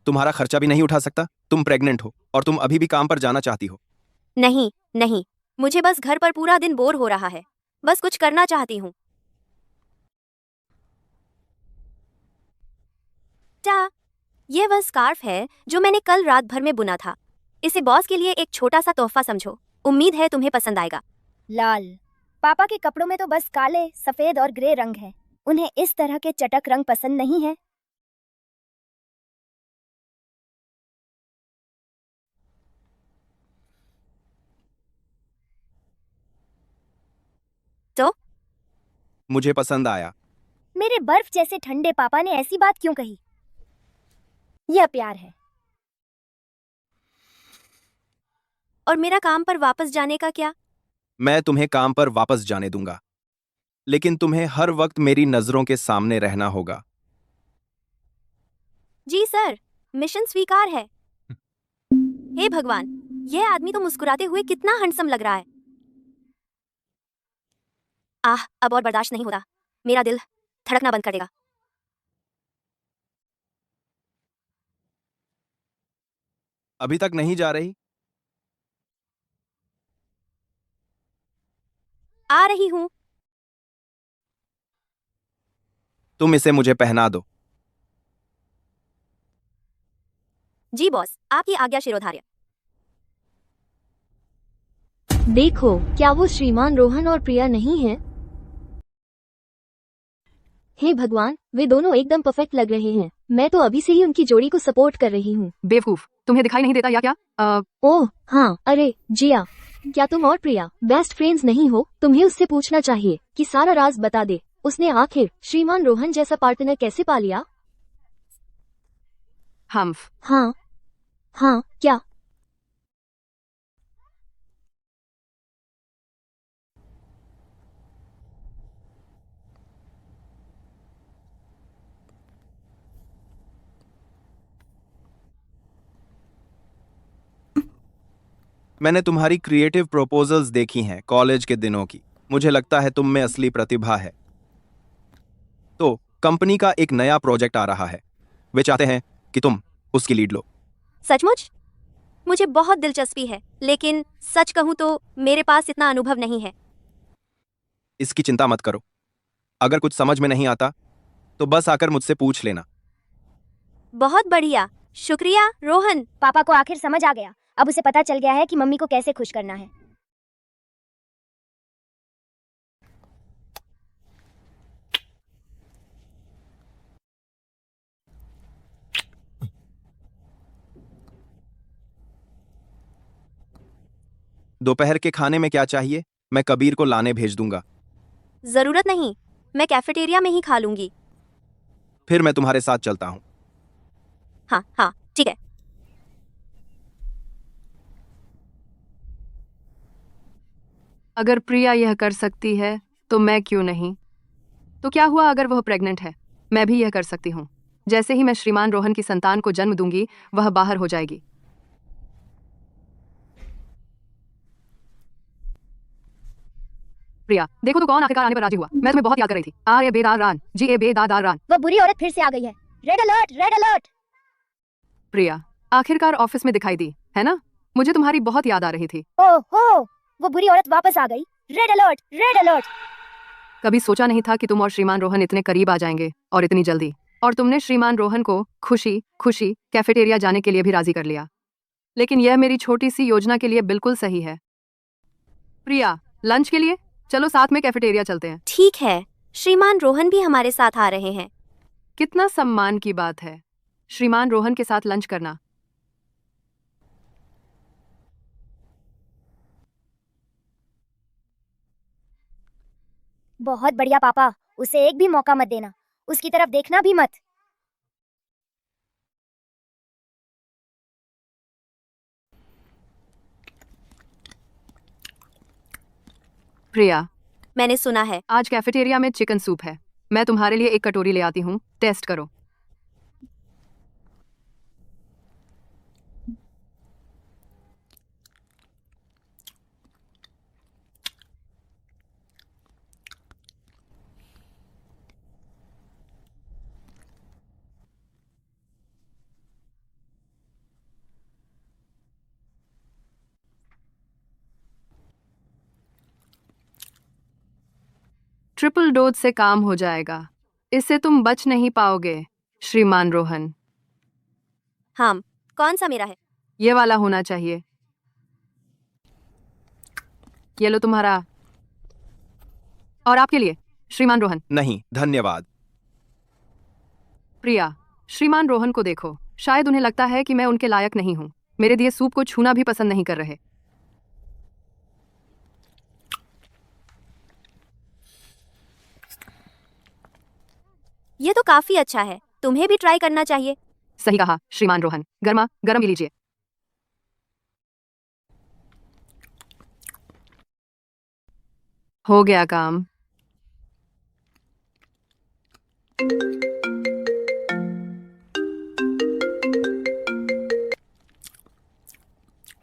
तुम्हारा खर्चा भी नहीं उठा सकता? तुम प्रेग्नेंट हो और तुम अभी भी काम पर जाना चाहती हो। नहीं नहीं, मुझे बस घर पर पूरा दिन बोर हो रहा है। बस कुछ करना चाहती हूँ। टा, ये वह स्कार्फ है जो मैंने कल रात भर में बुना था। इसे बॉस के लिए एक छोटा सा तोहफा समझो। उम्मीद है तुम्हें पसंद आएगा। लाल, पापा के कपड़ों में तो बस काले, सफेद और ग्रे रंग है। उन्हें इस तरह के चटक रंग पसंद नहीं है। तो मुझे पसंद आया। मेरे बर्फ जैसे ठंडे पापा ने ऐसी बात क्यों कही? यह प्यार है। और मेरा काम पर वापस जाने का क्या? मैं तुम्हें काम पर वापस जाने दूंगा, लेकिन तुम्हें हर वक्त मेरी नजरों के सामने रहना होगा। जी सर, मिशन स्वीकार है। हे भगवान, यह आदमी तो मुस्कुराते हुए कितना हंडसम लग रहा है। आह, अब और बर्दाश्त नहीं होता। मेरा दिल धड़कना बंद कर देगा। अभी तक नहीं जा रही? आ रही हूँ। तुम इसे मुझे पहना दो। जी बॉस, आपकी आज्ञा शिरोधार्य। देखो, क्या वो श्रीमान रोहन और प्रिया नहीं है? हे भगवान, वे दोनों एकदम परफेक्ट लग रहे हैं। मैं तो अभी से ही उनकी जोड़ी को सपोर्ट कर रही हूँ। बेवकूफ, तुम्हें दिखाई नहीं देता या क्या? ओह हाँ, अरे जिया, क्या तुम और प्रिया बेस्ट फ्रेंड्स नहीं हो? तुम्हें उससे पूछना चाहिए कि सारा राज बता दे। उसने आखिर श्रीमान रोहन जैसा पार्टनर कैसे पा लिया? हम्फ, हाँ हाँ, क्या? मैंने तुम्हारी क्रिएटिव प्रपोजल्स देखी हैं कॉलेज के दिनों की। मुझे लगता है तुम में असली प्रतिभा है। तो कंपनी का एक नया प्रोजेक्ट आ रहा है। वे चाहते हैं कि तुम उसकी लीड लो। सचमुच? मुझे बहुत दिलचस्पी है, लेकिन सच कहूँ तो मेरे पास इतना अनुभव नहीं है। इसकी चिंता मत करो। अगर कुछ समझ में नहीं आता तो बस आकर मुझसे पूछ लेना। बहुत बढ़िया, शुक्रिया रोहन। पापा को आखिर समझ आ गया। अब उसे पता चल गया है कि मम्मी को कैसे खुश करना है। दोपहर के खाने में क्या चाहिए? मैं कबीर को लाने भेज दूंगा। जरूरत नहीं, मैं कैफेटेरिया में ही खा लूंगी। फिर मैं तुम्हारे साथ चलता हूँ। हाँ हाँ ठीक है। अगर प्रिया यह कर सकती है तो मैं क्यों नहीं? तो क्या हुआ अगर वह प्रेग्नेंट है? मैं भी यह कर सकती हूँ। जैसे ही मैं श्रीमान रोहन की संतान को जन्म दूंगी, वह बाहर हो जाएगी। प्रिया, देखो तो कौन आखिरकार आने पर राजी हुआ। मैं तुम्हें बहुत याद कर रही थी। आ ए बेदार रान, जी ए बेदार रान। वह बुरी औरत फिर से आ गई है। Red alert, red alert. Priya, आखिरकार ऑफिस में दिखाई दी, है ना? मुझे तुम्हारी बहुत याद आ रही थी। ओहो, वो बुरी औरत वापस आ गई। Red alert, red alert. कभी सोचा नहीं था कि तुम और श्रीमान रोहन इतने करीब आ जाएंगे और इतनी जल्दी। और तुमने श्रीमान रोहन को खुशी खुशी कैफेटेरिया जाने के लिए भी राजी कर लिया। लेकिन यह मेरी छोटी सी योजना के लिए बिल्कुल सही है। प्रिया, लंच के लिए चलो, साथ में कैफेटेरिया चलते हैं। ठीक है, श्रीमान रोहन भी हमारे साथ आ रहे हैं। कितना सम्मान की बात है श्रीमान रोहन के साथ लंच करना। बहुत बढ़िया पापा, उसे एक भी मौका मत देना। उसकी तरफ देखना भी मत। प्रिया, मैंने सुना है। आज कैफेटेरिया में चिकन सूप है। मैं तुम्हारे लिए एक कटोरी ले आती हूँ, टेस्ट करो। ट्रिपल डोज से काम हो जाएगा। इससे तुम बच नहीं पाओगे श्रीमान रोहन। हाँ, कौन सा मेरा है? ये वाला होना चाहिए। ये लो तुम्हारा। और आपके लिए श्रीमान रोहन। नहीं धन्यवाद। प्रिया, श्रीमान रोहन को देखो। शायद उन्हें लगता है कि मैं उनके लायक नहीं हूँ। मेरे दिए सूप को छूना भी पसंद नहीं कर रहे। ये तो काफी अच्छा है, तुम्हें भी ट्राई करना चाहिए। सही कहा श्रीमान रोहन। गर्मा गर्म ही लीजिए। हो गया काम।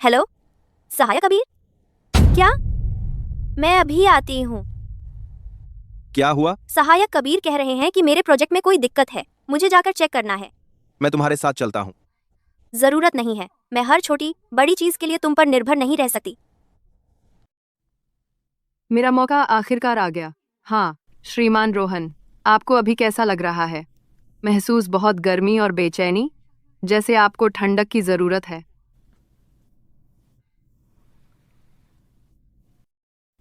हेलो सहायक कबीर, क्या? मैं अभी आती हूँ। क्या हुआ? सहायक कबीर कह रहे हैं कि मेरे प्रोजेक्ट में कोई दिक्कत है, मुझे जाकर चेक करना है। मैं तुम्हारे साथ चलता हूँ। जरूरत नहीं है, मैं हर छोटी बड़ी चीज के लिए तुम पर निर्भर नहीं रह सकती। मेरा मौका आखिरकार आ गया। हाँ श्रीमान रोहन, आपको अभी कैसा लग रहा है? महसूस बहुत गर्मी और बेचैनी, जैसे आपको ठंडक की जरूरत है।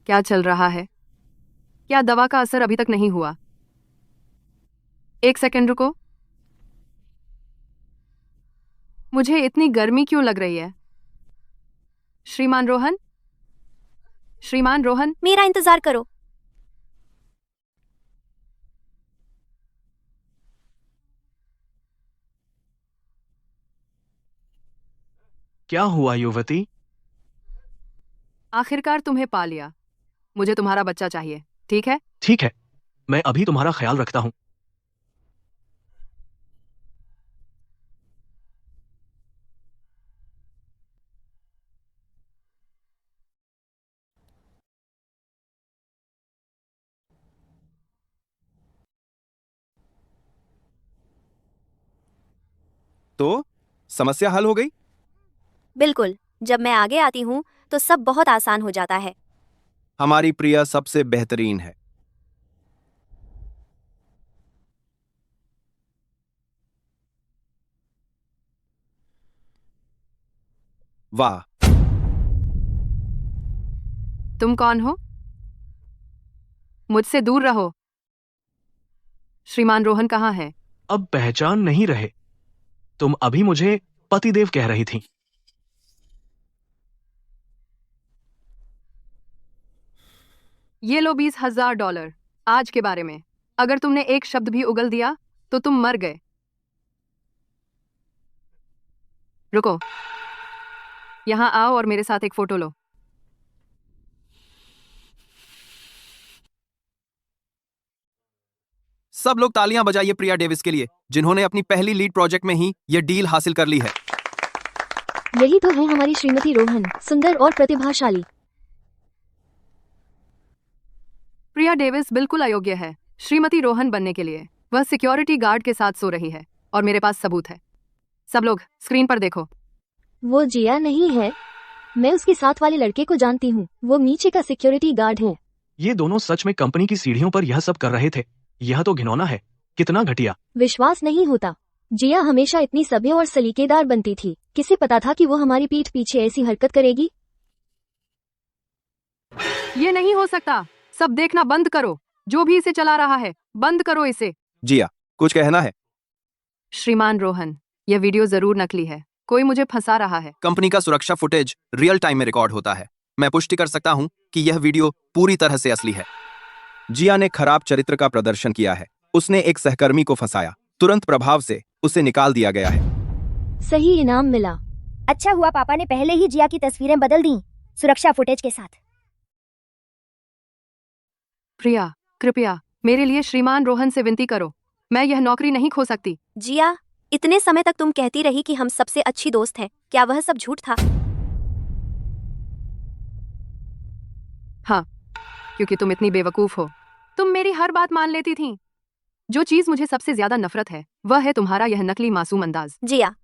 क्या चल रहा है? क्या दवा का असर अभी तक नहीं हुआ? एक सेकंड रुको। मुझे इतनी गर्मी क्यों लग रही है? श्रीमान रोहन, श्रीमान रोहन। मेरा इंतजार करो। क्या हुआ युवती? आखिरकार तुम्हें पा लिया। मुझे तुम्हारा बच्चा चाहिए, ठीक है? ठीक है, मैं अभी तुम्हारा ख्याल रखता हूँ। तो समस्या हल हो गई? बिल्कुल, जब मैं आगे आती हूँ तो सब बहुत आसान हो जाता है। हमारी प्रिया सबसे बेहतरीन है। वाह, तुम कौन हो? मुझसे दूर रहो। श्रीमान रोहन कहाँ है? अब पहचान नहीं रहे। तुम अभी मुझे पतिदेव कह रही थी। ये लो $20,000 आज के बारे में। अगर तुमने एक शब्द भी उगल दिया तो तुम मर गए। रुको, यहाँ आओ और मेरे साथ एक फोटो लो। सब लोग तालियां बजाइए प्रिया डेविस के लिए, जिन्होंने अपनी पहली लीड प्रोजेक्ट में ही ये डील हासिल कर ली है। यही तो है हमारी श्रीमती रोहन, सुंदर और प्रतिभाशाली। प्रिया डेविस बिल्कुल अयोग्य है श्रीमती रोहन बनने के लिए। वह सिक्योरिटी गार्ड के साथ सो रही है और मेरे पास सबूत है। सब लोग स्क्रीन पर देखो। वो जिया नहीं है। मैं उसके साथ वाले लड़के को जानती हूँ। वो नीचे का सिक्योरिटी गार्ड है। ये दोनों सच में कंपनी की सीढ़ियों पर यह सब कर रहे थे। यह तो घिनौना है। कितना घटिया। विश्वास नहीं होता। जिया हमेशा इतनी सभ्य और सलीकेदार बनती थी। किसे पता था कि वो हमारी पीठ पीछे ऐसी हरकत करेगी? ये नहीं हो सकता। सब देखना बंद करो। जो भी इसे चला रहा है, बंद करो इसे। जिया, कुछ कहना है? श्रीमान रोहन, यह वीडियो जरूर नकली है। कोई मुझे फंसा रहा है। कंपनी का सुरक्षा फुटेज रियल टाइम में रिकॉर्ड होता है। मैं पुष्टि कर सकता हूं कि यह वीडियो पूरी तरह से असली है। जिया ने खराब चरित्र का प्रदर्शन किया है। उसने एक सहकर्मी को फंसाया। तुरंत प्रभाव से उसे निकाल दिया गया है। सही इनाम मिला। अच्छा हुआ पापा ने पहले ही जिया की तस्वीरें बदल दी, सुरक्षा फुटेज के साथ। प्रिया, कृपया मेरे लिए श्रीमान रोहन से विनती करो। मैं यह नौकरी नहीं खो सकती। जिया, इतने समय तक तुम कहती रही कि हम सबसे अच्छी दोस्त हैं। क्या वह सब झूठ था? हाँ, क्योंकि तुम इतनी बेवकूफ हो। तुम मेरी हर बात मान लेती थी। जो चीज मुझे सबसे ज्यादा नफरत है वह है तुम्हारा यह नकली मासूम अंदाज। जिया,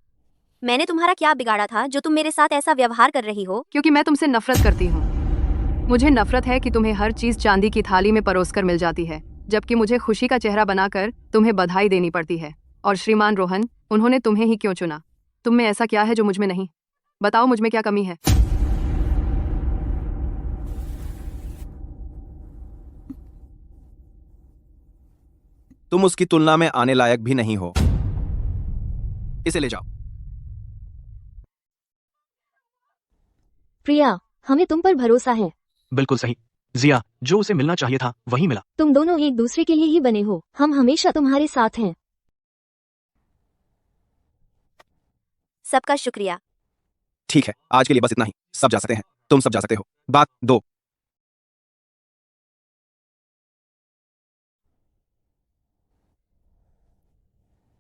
मैंने तुम्हारा क्या बिगाड़ा था जो तुम मेरे साथ ऐसा व्यवहार कर रही हो? क्योंकि मैं तुमसे नफरत करती हूँ। मुझे नफरत है कि तुम्हें हर चीज चांदी की थाली में परोसकर मिल जाती है, जबकि मुझे खुशी का चेहरा बनाकर तुम्हें बधाई देनी पड़ती है। और श्रीमान रोहन, उन्होंने तुम्हें ही क्यों चुना? तुम में ऐसा क्या है जो मुझ में नहीं? बताओ, मुझ में क्या कमी है? तुम उसकी तुलना में आने लायक भी नहीं हो। इसे ले जाओ। प्रिया, हमें तुम पर भरोसा है। बिल्कुल सही। जिया, जो उसे मिलना चाहिए था वही मिला। तुम दोनों एक दूसरे के लिए ही बने हो। हम हमेशा तुम्हारे साथ हैं। सबका शुक्रिया। ठीक है, आज के लिए बस इतना ही। सब जा सकते हैं। तुम सब जा सकते हो। बात 2।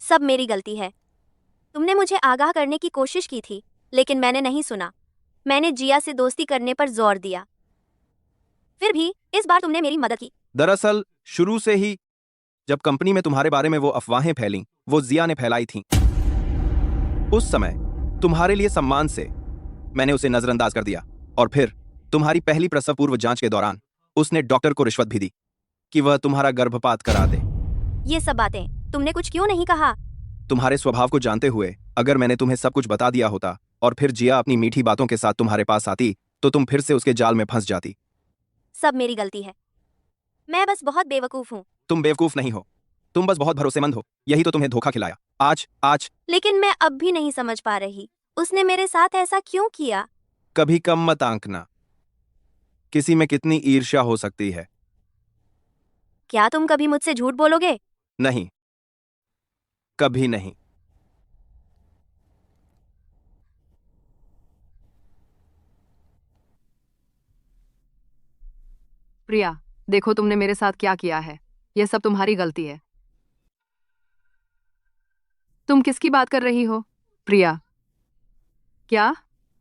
सब मेरी गलती है। तुमने मुझे आगाह करने की कोशिश की थी, लेकिन मैंने नहीं सुना। मैंने जिया से दोस्ती करने पर जोर दिया। फिर भी इस बार तुमने मेरी मदद की। दरअसल शुरू से ही जब कंपनी में तुम्हारे बारे में वो अफवाहें फैलीं, वो जिया ने फैलाई थीं। उस समय तुम्हारे लिए सम्मान से मैंने उसे नजरअंदाज कर दिया। और फिर तुम्हारी पहली प्रसव पूर्व जांच के दौरान उसने डॉक्टर को रिश्वत भी दी कि वह तुम्हारा गर्भपात करा दे। ये सब बातें तुमने कुछ क्यों नहीं कहा? तुम्हारे स्वभाव को जानते हुए अगर मैंने तुम्हें सब कुछ बता दिया होता और फिर जिया अपनी मीठी बातों के साथ तुम्हारे पास आती, तो तुम फिर से उसके जाल में फंस जाती। सब मेरी गलती है। मैं बस बहुत बेवकूफ हूँ। तुम बेवकूफ नहीं हो, तुम बस बहुत भरोसेमंद हो। यही तो तुम्हें धोखा खिलाया। आज लेकिन मैं अब भी नहीं समझ पा रही, उसने मेरे साथ ऐसा क्यों किया? कभी कम मत आंकना। किसी में कितनी ईर्ष्या हो सकती है। क्या तुम कभी मुझसे झूठ बोलोगे? नहीं, कभी नहीं। प्रिया, देखो तुमने मेरे साथ क्या किया है। यह सब तुम्हारी गलती है। तुम किसकी बात कर रही हो? प्रिया, क्या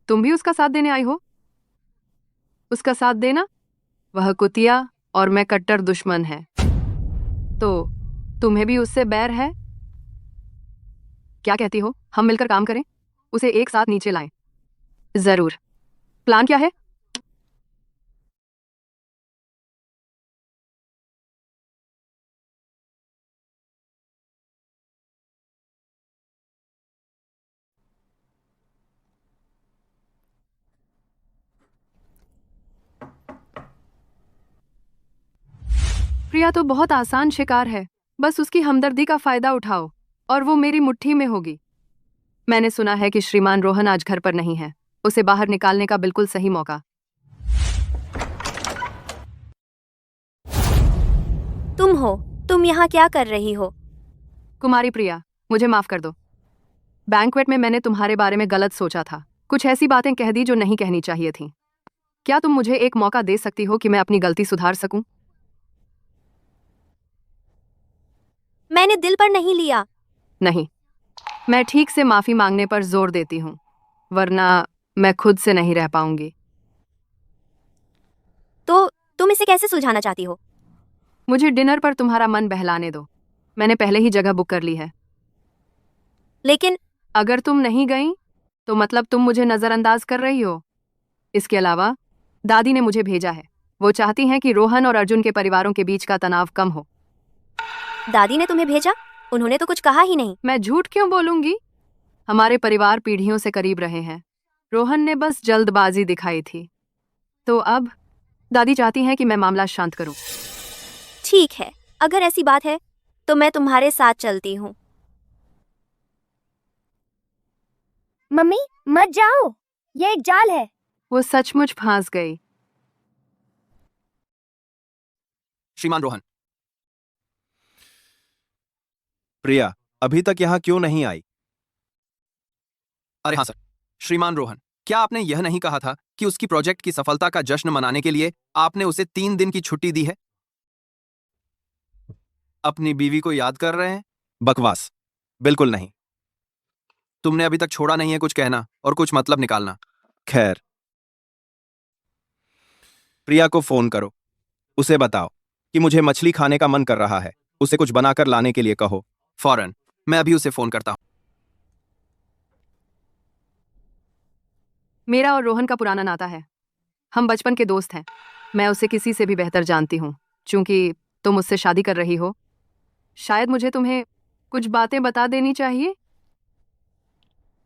तुम भी उसका साथ देने आई हो? उसका साथ देना? वह कुतिया और मैं कट्टर दुश्मन है। तो तुम्हें भी उससे बैर है? क्या कहती हो, हम मिलकर काम करें? उसे एक साथ नीचे लाएं। जरूर। प्लान क्या है? प्रिया तो बहुत आसान शिकार है, बस उसकी हमदर्दी का फायदा उठाओ और वो मेरी मुट्ठी में होगी। मैंने सुना है कि श्रीमान रोहन आज घर पर नहीं है। उसे बाहर निकालने का बिल्कुल सही मौका। तुम यहाँ क्या कर रही हो? कुमारी प्रिया, मुझे माफ कर दो। बैंक्वेट में मैंने तुम्हारे बारे में गलत सोचा था। कुछ ऐसी बातें कह दी जो नहीं कहनी चाहिए थी। क्या तुम मुझे एक मौका दे सकती हो कि मैं अपनी गलती सुधार सकूं? मैंने दिल पर नहीं लिया। नहीं, मैं ठीक से माफी मांगने पर जोर देती हूँ, वरना मैं खुद से नहीं रह पाऊंगी। तो तुम इसे कैसे सुलझाना चाहती हो? मुझे डिनर पर तुम्हारा मन बहलाने दो। मैंने पहले ही जगह बुक कर ली है। लेकिन अगर तुम नहीं गई तो मतलब तुम मुझे नजरअंदाज कर रही हो। इसके अलावा दादी ने मुझे भेजा है। वो चाहती हैं कि रोहन और अर्जुन के परिवारों के बीच का तनाव कम हो। दादी ने तुम्हें भेजा? उन्होंने तो कुछ कहा ही नहीं। मैं झूठ क्यों बोलूंगी? हमारे परिवार पीढ़ियों से करीब रहे हैं। रोहन ने बस जल्दबाजी दिखाई थी। तो अब दादी चाहती हैं कि मैं मामला शांत करूं। ठीक है, अगर ऐसी बात है तो मैं तुम्हारे साथ चलती हूँ। मम्मी मत जाओ, ये एक जाल है। वो सचमुच फंस गई। श्रीमान रोहन। प्रिया अभी तक यहाँ क्यों नहीं आई? अरे हाँ सर। श्रीमान रोहन, क्या आपने यह नहीं कहा था कि उसकी प्रोजेक्ट की सफलता का जश्न मनाने के लिए आपने उसे 3 दिन की छुट्टी दी है? अपनी बीवी को याद कर रहे हैं? बकवास, बिल्कुल नहीं। तुमने अभी तक छोड़ा नहीं है कुछ कहना और कुछ मतलब निकालना। खैर, प्रिया को फोन करो, उसे बताओ कि मुझे मछली खाने का मन कर रहा है। उसे कुछ बनाकर लाने के लिए कहो फौरन। मैं अभी उसे फोन करता हूं। मेरा और रोहन का पुराना नाता है। हम बचपन के दोस्त हैं। मैं उसे किसी से भी बेहतर जानती हूँ। चूंकि तुम उससे शादी कर रही हो, शायद मुझे तुम्हें कुछ बातें बता देनी चाहिए।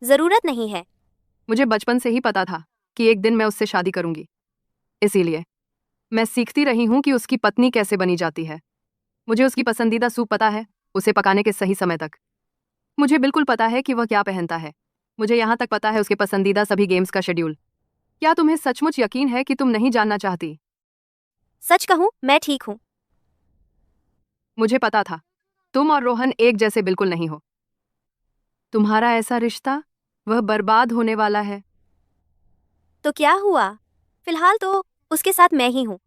जरूरत नहीं है। मुझे बचपन से ही पता था कि एक दिन मैं उससे शादी करूंगी। इसीलिए मैं सीखती रही हूं कि उसकी पत्नी कैसे बनी जाती है। मुझे उसकी पसंदीदा सूप पता है, उसे पकाने के सही समय तक। मुझे बिल्कुल पता है कि वह क्या पहनता है। मुझे यहाँ तक पता है उसके पसंदीदा सभी गेम्स का शेड्यूल। क्या तुम्हें सचमुच यकीन है कि तुम नहीं जानना चाहती? सच कहूँ, मैं ठीक हूँ। मुझे पता था तुम और रोहन एक जैसे बिल्कुल नहीं हो। तुम्हारा ऐसा रिश्ता वह बर्बाद होने वाला है। तो क्या हुआ? फिलहाल तो उसके साथ मैं ही हूँ।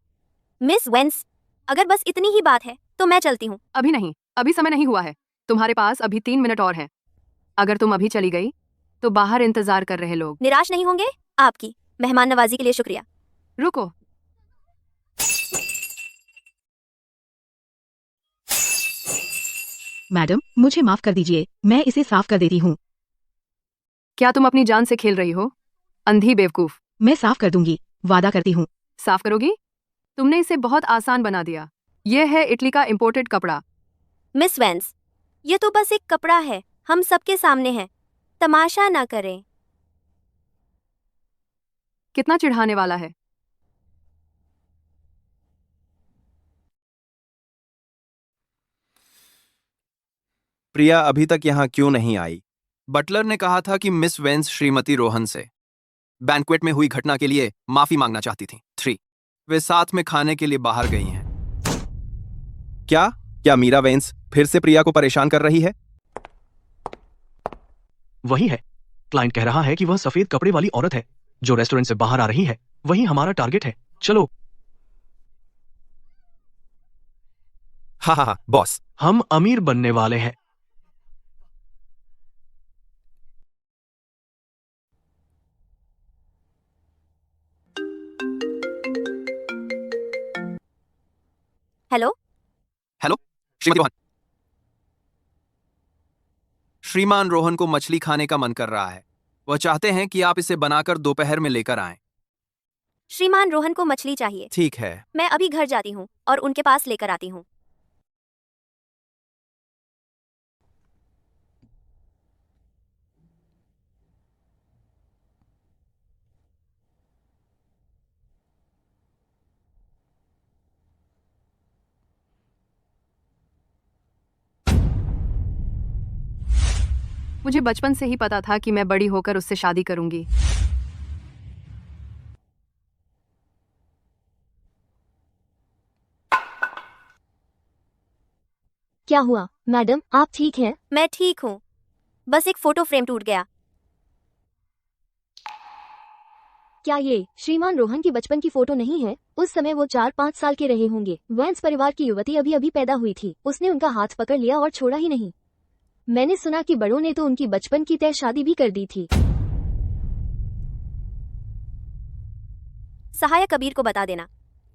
मिस वेंस, अगर बस इतनी ही बात है तो मैं चलती हूँ। अभी नहीं, अभी समय नहीं हुआ है। तुम्हारे पास अभी 3 मिनट और हैं। अगर तुम अभी चली गई तो बाहर इंतजार कर रहे लोग। निराश नहीं होंगे? आपकी मेहमान नवाजी के लिए शुक्रिया। रुको, मैडम मुझे माफ कर दीजिए, मैं इसे साफ कर देती हूँ। क्या तुम अपनी जान से खेल रही हो? अंधी बेवकूफ। मैं साफ कर दूंगी, वादा करती हूँ। साफ करोगी? तुमने इसे बहुत आसान बना दिया। यह है इटली का इंपोर्टेड कपड़ा। मिस वेंस, ये तो बस एक कपड़ा है। हम सबके सामने है। तमाशा ना करें। कितना चिढ़ाने वाला है। प्रिया अभी तक यहाँ क्यों नहीं आई? बटलर ने कहा था कि मिस वेंस श्रीमती रोहन से बैंक्वेट में हुई घटना के लिए माफी मांगना चाहती थी। 3 वे साथ में खाने के लिए बाहर गई हैं। क्या क्या मीरा वेंस फिर से प्रिया को परेशान कर रही है? वही है। क्लाइंट कह रहा है कि वह सफेद कपड़े वाली औरत है जो रेस्टोरेंट से बाहर आ रही है। वही हमारा टारगेट है। चलो। हाँ हाँ हाँ बॉस। हम अमीर बनने वाले हैं। हेलो। हेलो श्रीमती रोहन। श्रीमान रोहन को मछली खाने का मन कर रहा है। वह चाहते हैं कि आप इसे बनाकर दोपहर में लेकर आएं। श्रीमान रोहन को मछली चाहिए। ठीक है। मैं अभी घर जाती हूँ और उनके पास लेकर आती हूँ। मुझे बचपन से ही पता था कि मैं बड़ी होकर उससे शादी करूंगी। क्या हुआ मैडम, आप ठीक हैं? मैं ठीक हूँ, बस एक फोटो फ्रेम टूट गया। क्या ये श्रीमान रोहन की बचपन की फोटो नहीं है? उस समय वो 4-5 साल के रहे होंगे। वैंस परिवार की युवती अभी अभी पैदा हुई थी। उसने उनका हाथ पकड़ लिया और छोड़ा ही नहीं। मैंने सुना कि बड़ों ने तो उनकी बचपन की तय शादी भी कर दी थी। सहायक कबीर को बता देना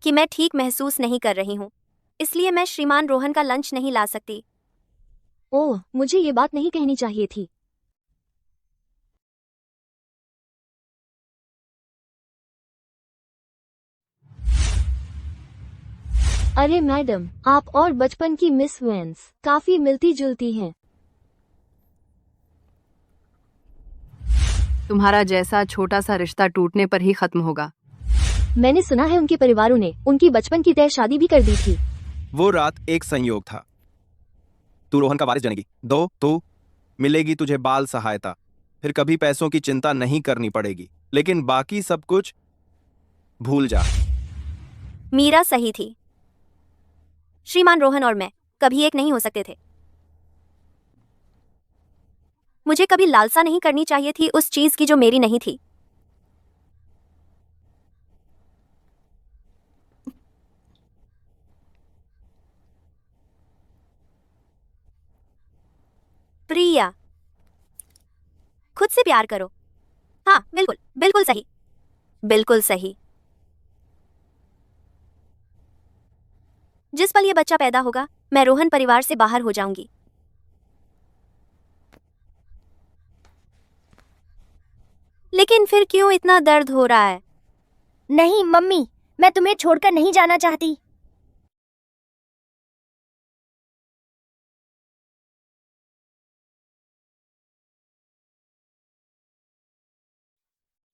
कि मैं ठीक महसूस नहीं कर रही हूँ, इसलिए मैं श्रीमान रोहन का लंच नहीं ला सकती। ओह, मुझे ये बात नहीं कहनी चाहिए थी। अरे मैडम, आप और बचपन की मिस वैंस काफी मिलती जुलती हैं। तुम्हारा जैसा छोटा सा रिश्ता टूटने पर ही खत्म होगा। मैंने सुना है उनके परिवारों ने उनकी बचपन की तय शादी भी कर दी थी। वो रात एक संयोग था। तू रोहन का वारिस बनेगी, तो मिलेगी तुझे बाल सहायता, फिर कभी पैसों की चिंता नहीं करनी पड़ेगी, लेकिन बाकी सब कुछ भूल जा। मीरा सही थी। श्रीमान रोहन और मैं कभी एक नहीं हो सकते थे। मुझे कभी लालसा नहीं करनी चाहिए थी उस चीज की जो मेरी नहीं थी। प्रिया, खुद से प्यार करो। हाँ, बिल्कुल बिल्कुल सही, बिल्कुल सही। जिस पल ये बच्चा पैदा होगा, मैं रोहन परिवार से बाहर हो जाऊंगी। लेकिन फिर क्यों इतना दर्द हो रहा है? नहीं मम्मी, मैं तुम्हें छोड़कर नहीं जाना चाहती।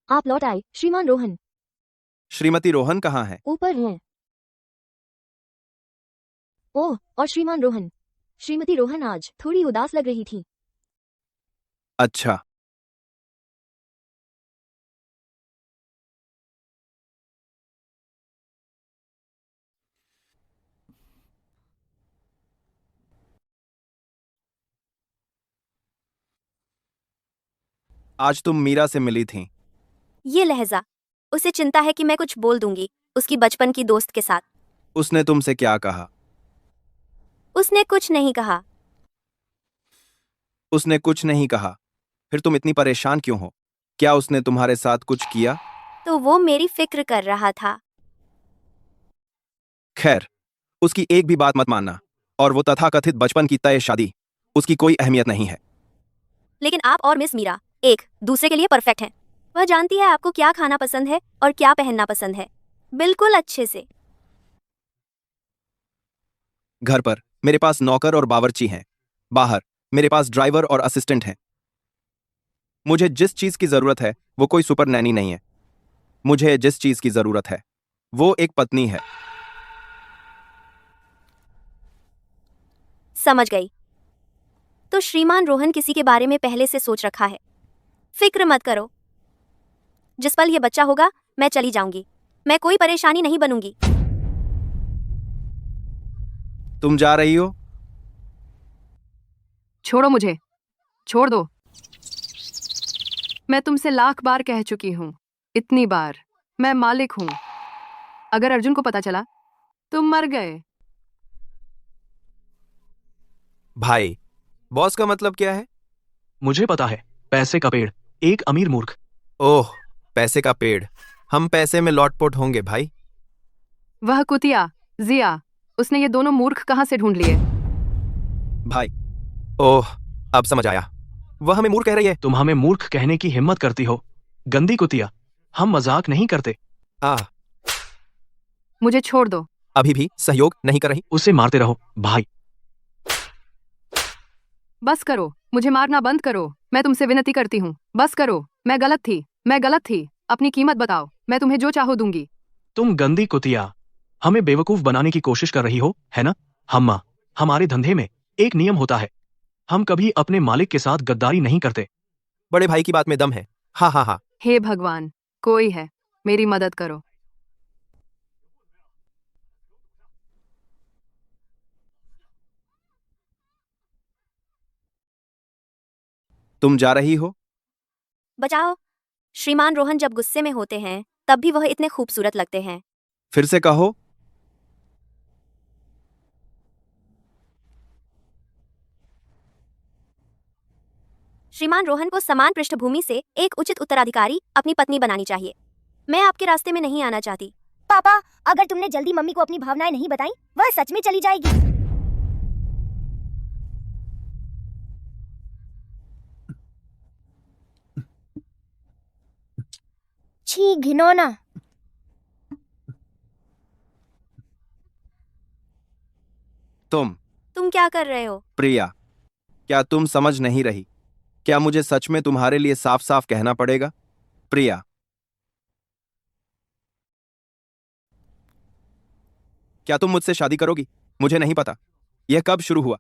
आप लौट आए श्रीमान रोहन। श्रीमती रोहन कहाँ है? ऊपर हैं। ओह, और श्रीमान रोहन, श्रीमती रोहन आज थोड़ी उदास लग रही थी। अच्छा, आज तुम मीरा से मिली थी। ये लहजा, उसे चिंता है कि मैं कुछ बोल दूंगी उसकी बचपन की दोस्त के साथ। उसने तुमसे क्या कहा? उसने कुछ नहीं कहा। उसने कुछ नहीं कहा, फिर तुम इतनी परेशान क्यों हो? क्या उसने तुम्हारे साथ कुछ किया? तो वो मेरी फिक्र कर रहा था। खैर, उसकी एक भी बात मत मानना, और वो तथाकथित बचपन की तय शादी, उसकी कोई अहमियत नहीं है। लेकिन आप और मिस मीरा एक दूसरे के लिए परफेक्ट हैं। वह जानती है आपको क्या खाना पसंद है और क्या पहनना पसंद है, बिल्कुल अच्छे से। घर पर मेरे पास नौकर और बावर्ची हैं, बाहर मेरे पास ड्राइवर और असिस्टेंट हैं। मुझे जिस चीज की जरूरत है वो कोई सुपर नैनी नहीं है। मुझे जिस चीज की जरूरत है वो एक पत्नी है। समझ गई। तो श्रीमान रोहन किसी के बारे में पहले से सोच रखा है। फिक्र मत करो, जिस पल ये बच्चा होगा मैं चली जाऊंगी। मैं कोई परेशानी नहीं बनूंगी। तुम जा रही हो? छोड़ो मुझे, छोड़ दो। मैं तुमसे लाख बार कह चुकी हूँ, इतनी बार, मैं मालिक हूँ। अगर अर्जुन को पता चला, तुम मर गए। भाई, बॉस का मतलब क्या है? मुझे पता है, पैसे का पेड़, एक अमीर मूर्ख। ओह, पैसे का पेड़। हम पैसे में लौटपोट होंगे भाई। वह कुतिया, जिया, उसने ये दोनों मूर्ख कहाँ से ढूंढ लिए? भाई, ओह, अब समझ आया। वह हमें मूर्ख कह रही है। तुम हमें मूर्ख कहने की हिम्मत करती हो, गंदी कुतिया। हम मजाक नहीं करते। आह, मुझे छोड़ दो। अभी भी सहयोग नहीं कर रही? उसे मारते रहो भाई। बस करो, मुझे मारना बंद करो। मैं तुमसे विनती करती हूँ, बस करो। मैं गलत थी। अपनी कीमत बताओ, मैं तुम्हें जो चाहो दूंगी। तुम गंदी कुतिया, हमें बेवकूफ बनाने की कोशिश कर रही हो, है ना? हमारे धंधे में एक नियम होता है, हम कभी अपने मालिक के साथ गद्दारी नहीं करते। बड़े भाई की बात में दम है। हाँ हाँ हाँ। हे भगवान, कोई है, मेरी मदद करो। तुम जा रही हो? बचाओ। श्रीमान रोहन जब गुस्से में होते हैं तब भी वह इतने खूबसूरत लगते हैं। फिर से कहो। श्रीमान रोहन को समान पृष्ठभूमि से एक उचित उत्तराधिकारी अपनी पत्नी बनानी चाहिए। मैं आपके रास्ते में नहीं आना चाहती। पापा, अगर तुमने जल्दी मम्मी को अपनी भावनाएं नहीं बताई, वह सच में चली जाएगी। छी, घिनौना। तुम क्या कर रहे हो? प्रिया, क्या तुम समझ नहीं रही? क्या मुझे सच में तुम्हारे लिए साफ साफ कहना पड़ेगा? प्रिया, क्या तुम मुझसे शादी करोगी? मुझे नहीं पता यह कब शुरू हुआ,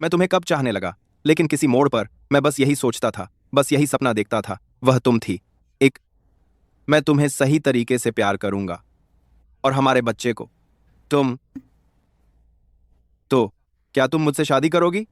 मैं तुम्हें कब चाहने लगा, लेकिन किसी मोड़ पर मैं बस यही सोचता था, बस यही सपना देखता था, वह तुम थी। मैं तुम्हें सही तरीके से प्यार करूंगा और हमारे बच्चे को। तो क्या तुम मुझसे शादी करोगी?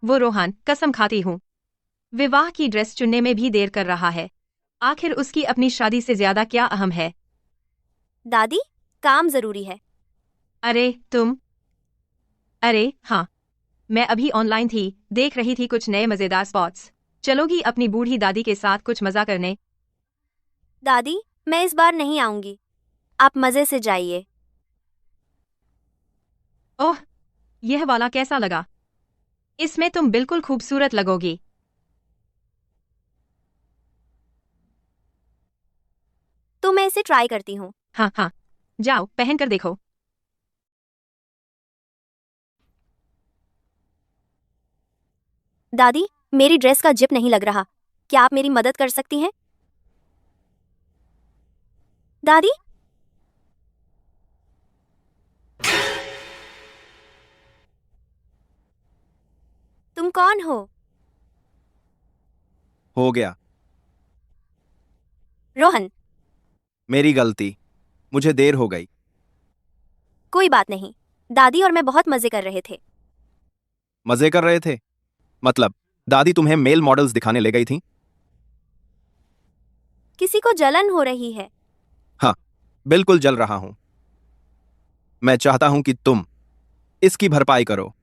वो रोहन, कसम खाती हूँ, विवाह की ड्रेस चुनने में भी देर कर रहा है। आखिर उसकी अपनी शादी से ज्यादा क्या अहम है? दादी, काम जरूरी है। अरे हाँ, मैं अभी ऑनलाइन थी, देख रही थी कुछ नए मजेदार स्पॉट्स। चलोगी अपनी बूढ़ी दादी के साथ कुछ मजा करने? दादी, मैं इस बार नहीं आऊंगी। आप मजे से जाइए। ओह, यह वाला कैसा लगा? इसमें तुम बिल्कुल खूबसूरत लगोगी। तो मैं इसे ट्राई करती हूँ। हाँ हाँ, जाओ पहन कर देखो। दादी, मेरी ड्रेस का जिप नहीं लग रहा। क्या आप मेरी मदद कर सकती हैं? दादी, तुम कौन हो? हो गया। रोहन, मेरी गलती, मुझे देर हो गई। कोई बात नहीं। दादी और मैं बहुत मजे कर रहे थे। मजे कर रहे थे? मतलब दादी तुम्हें मेल मॉडल्स दिखाने ले गई थी? किसी को जलन हो रही है। हाँ, बिल्कुल जल रहा हूं। मैं चाहता हूं कि तुम इसकी भरपाई करो।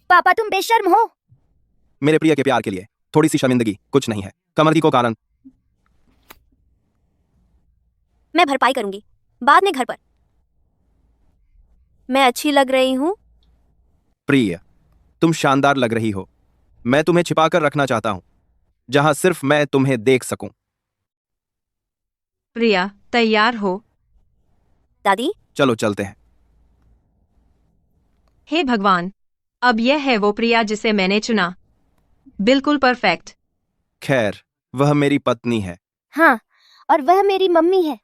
पापा, तुम बेशर्म हो। मेरे प्रिय के प्यार के लिए थोड़ी सी शर्मिंदगी कुछ नहीं है। कमर की को कारण। मैं भरपाई करूंगी बाद में घर पर। मैं अच्छी लग रही हूं? प्रिय, तुम शानदार लग रही हो। मैं तुम्हें छिपाकर रखना चाहता हूं, जहां सिर्फ मैं तुम्हें देख सकूं। प्रिया, तैयार हो? दादी, चलो चलते हैं। हे भगवान, अब यह है वो प्रिया जिसे मैंने चुना। बिल्कुल परफेक्ट। खैर, वह मेरी पत्नी है। हाँ, और वह मेरी मम्मी है।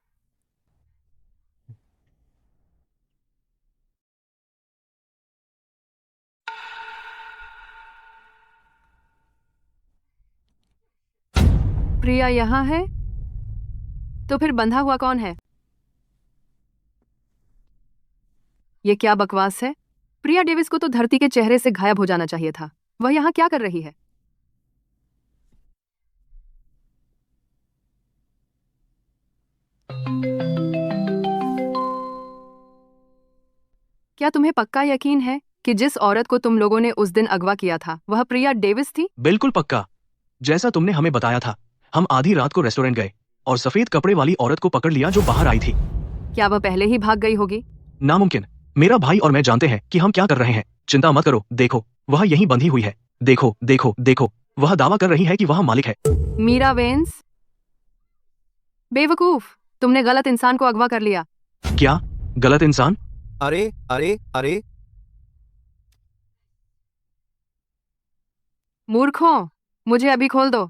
प्रिया यहाँ है? तो फिर बंधा हुआ कौन है? ये क्या बकवास है? प्रिया डेविस को तो धरती के चेहरे से गायब हो जाना चाहिए था। वह यहाँ क्या कर रही है? क्या तुम्हें पक्का यकीन है कि जिस औरत को तुम लोगों ने उस दिन अगवा किया था वह प्रिया डेविस थी? बिल्कुल पक्का। जैसा तुमने हमें बताया था, हम आधी रात को रेस्टोरेंट गए और सफेद कपड़े वाली औरत को पकड़ लिया जो बाहर आई थी। क्या वह पहले ही भाग गई होगी? नामुमकिन। मेरा भाई और मैं जानते हैं कि हम क्या कर रहे हैं। चिंता मत करो, देखो वह यहीं बंधी हुई है। देखो देखो देखो, वह दावा कर रही है कि वह मालिक है। मीरा वेंस, बेवकूफ, तुमने गलत इंसान को अगवा कर लिया। क्या गलत इंसान? अरे अरे अरे, मूर्खों, मुझे अभी खोल दो।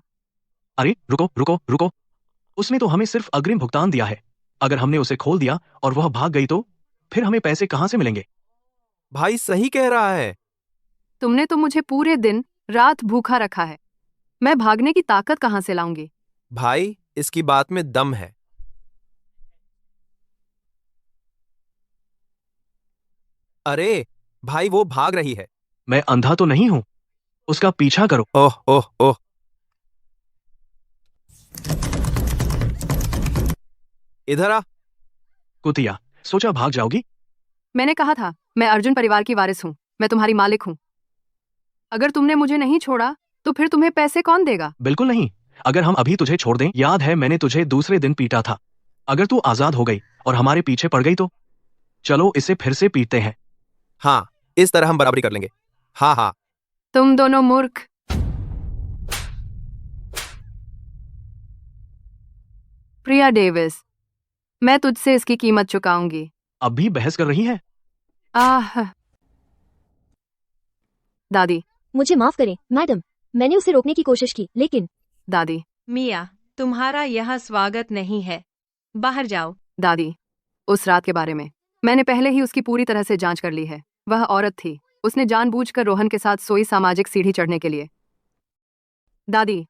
अरे रुको रुको रुको, उसने तो हमें सिर्फ अग्रिम भुगतान दिया है। अगर हमने उसे खोल दिया और वह भाग गई तो फिर हमें पैसे कहाँ से मिलेंगे? भाई सही कह रहा है। तुमने तो मुझे पूरे दिन रात भूखा रखा है। मैं भागने की ताकत कहाँ से लाऊंगी? भाई इसकी बात में दम है। अरे भाई वो भाग रही है। मैं अंधा तो नहीं हूं, उसका पीछा करो। ओह ओह ओह, इधर आ। कुतिया, सोचा भाग जाओगी? मैंने कहा था, मैं अर्जुन परिवार की वारिस हूँ, मैं तुम्हारी मालिक हूँ। अगर तुमने मुझे नहीं छोड़ा तो फिर तुम्हें पैसे कौन देगा? बिल्कुल नहीं। अगर हम अभी तुझे छोड़ दें, याद है मैंने तुझे दूसरे दिन पीटा था। अगर तू आजाद हो गई और हमारे पीछे पड़ गई तो चलो इसे फिर से पीटते हैं। हाँ, इस तरह हम बराबरी कर लेंगे। हाँ हाँ। तुम दोनों मूर्ख। प्रिया डेविस, मैं तुझसे इसकी कीमत चुकाऊंगी। अब भी बहस कर रही है? आह। दादी, मुझे माफ करें मैडम, मैंने उसे रोकने की कोशिश की लेकिन दादी, मिया, तुम्हारा यहाँ स्वागत नहीं है। बाहर जाओ। दादी, उस रात के बारे में मैंने पहले ही उसकी पूरी तरह से जांच कर ली है। वह औरत थी, उसने जानबूझकर रोहन के साथ सोई सामाजिक सीढ़ी चढ़ने के लिए। दादी,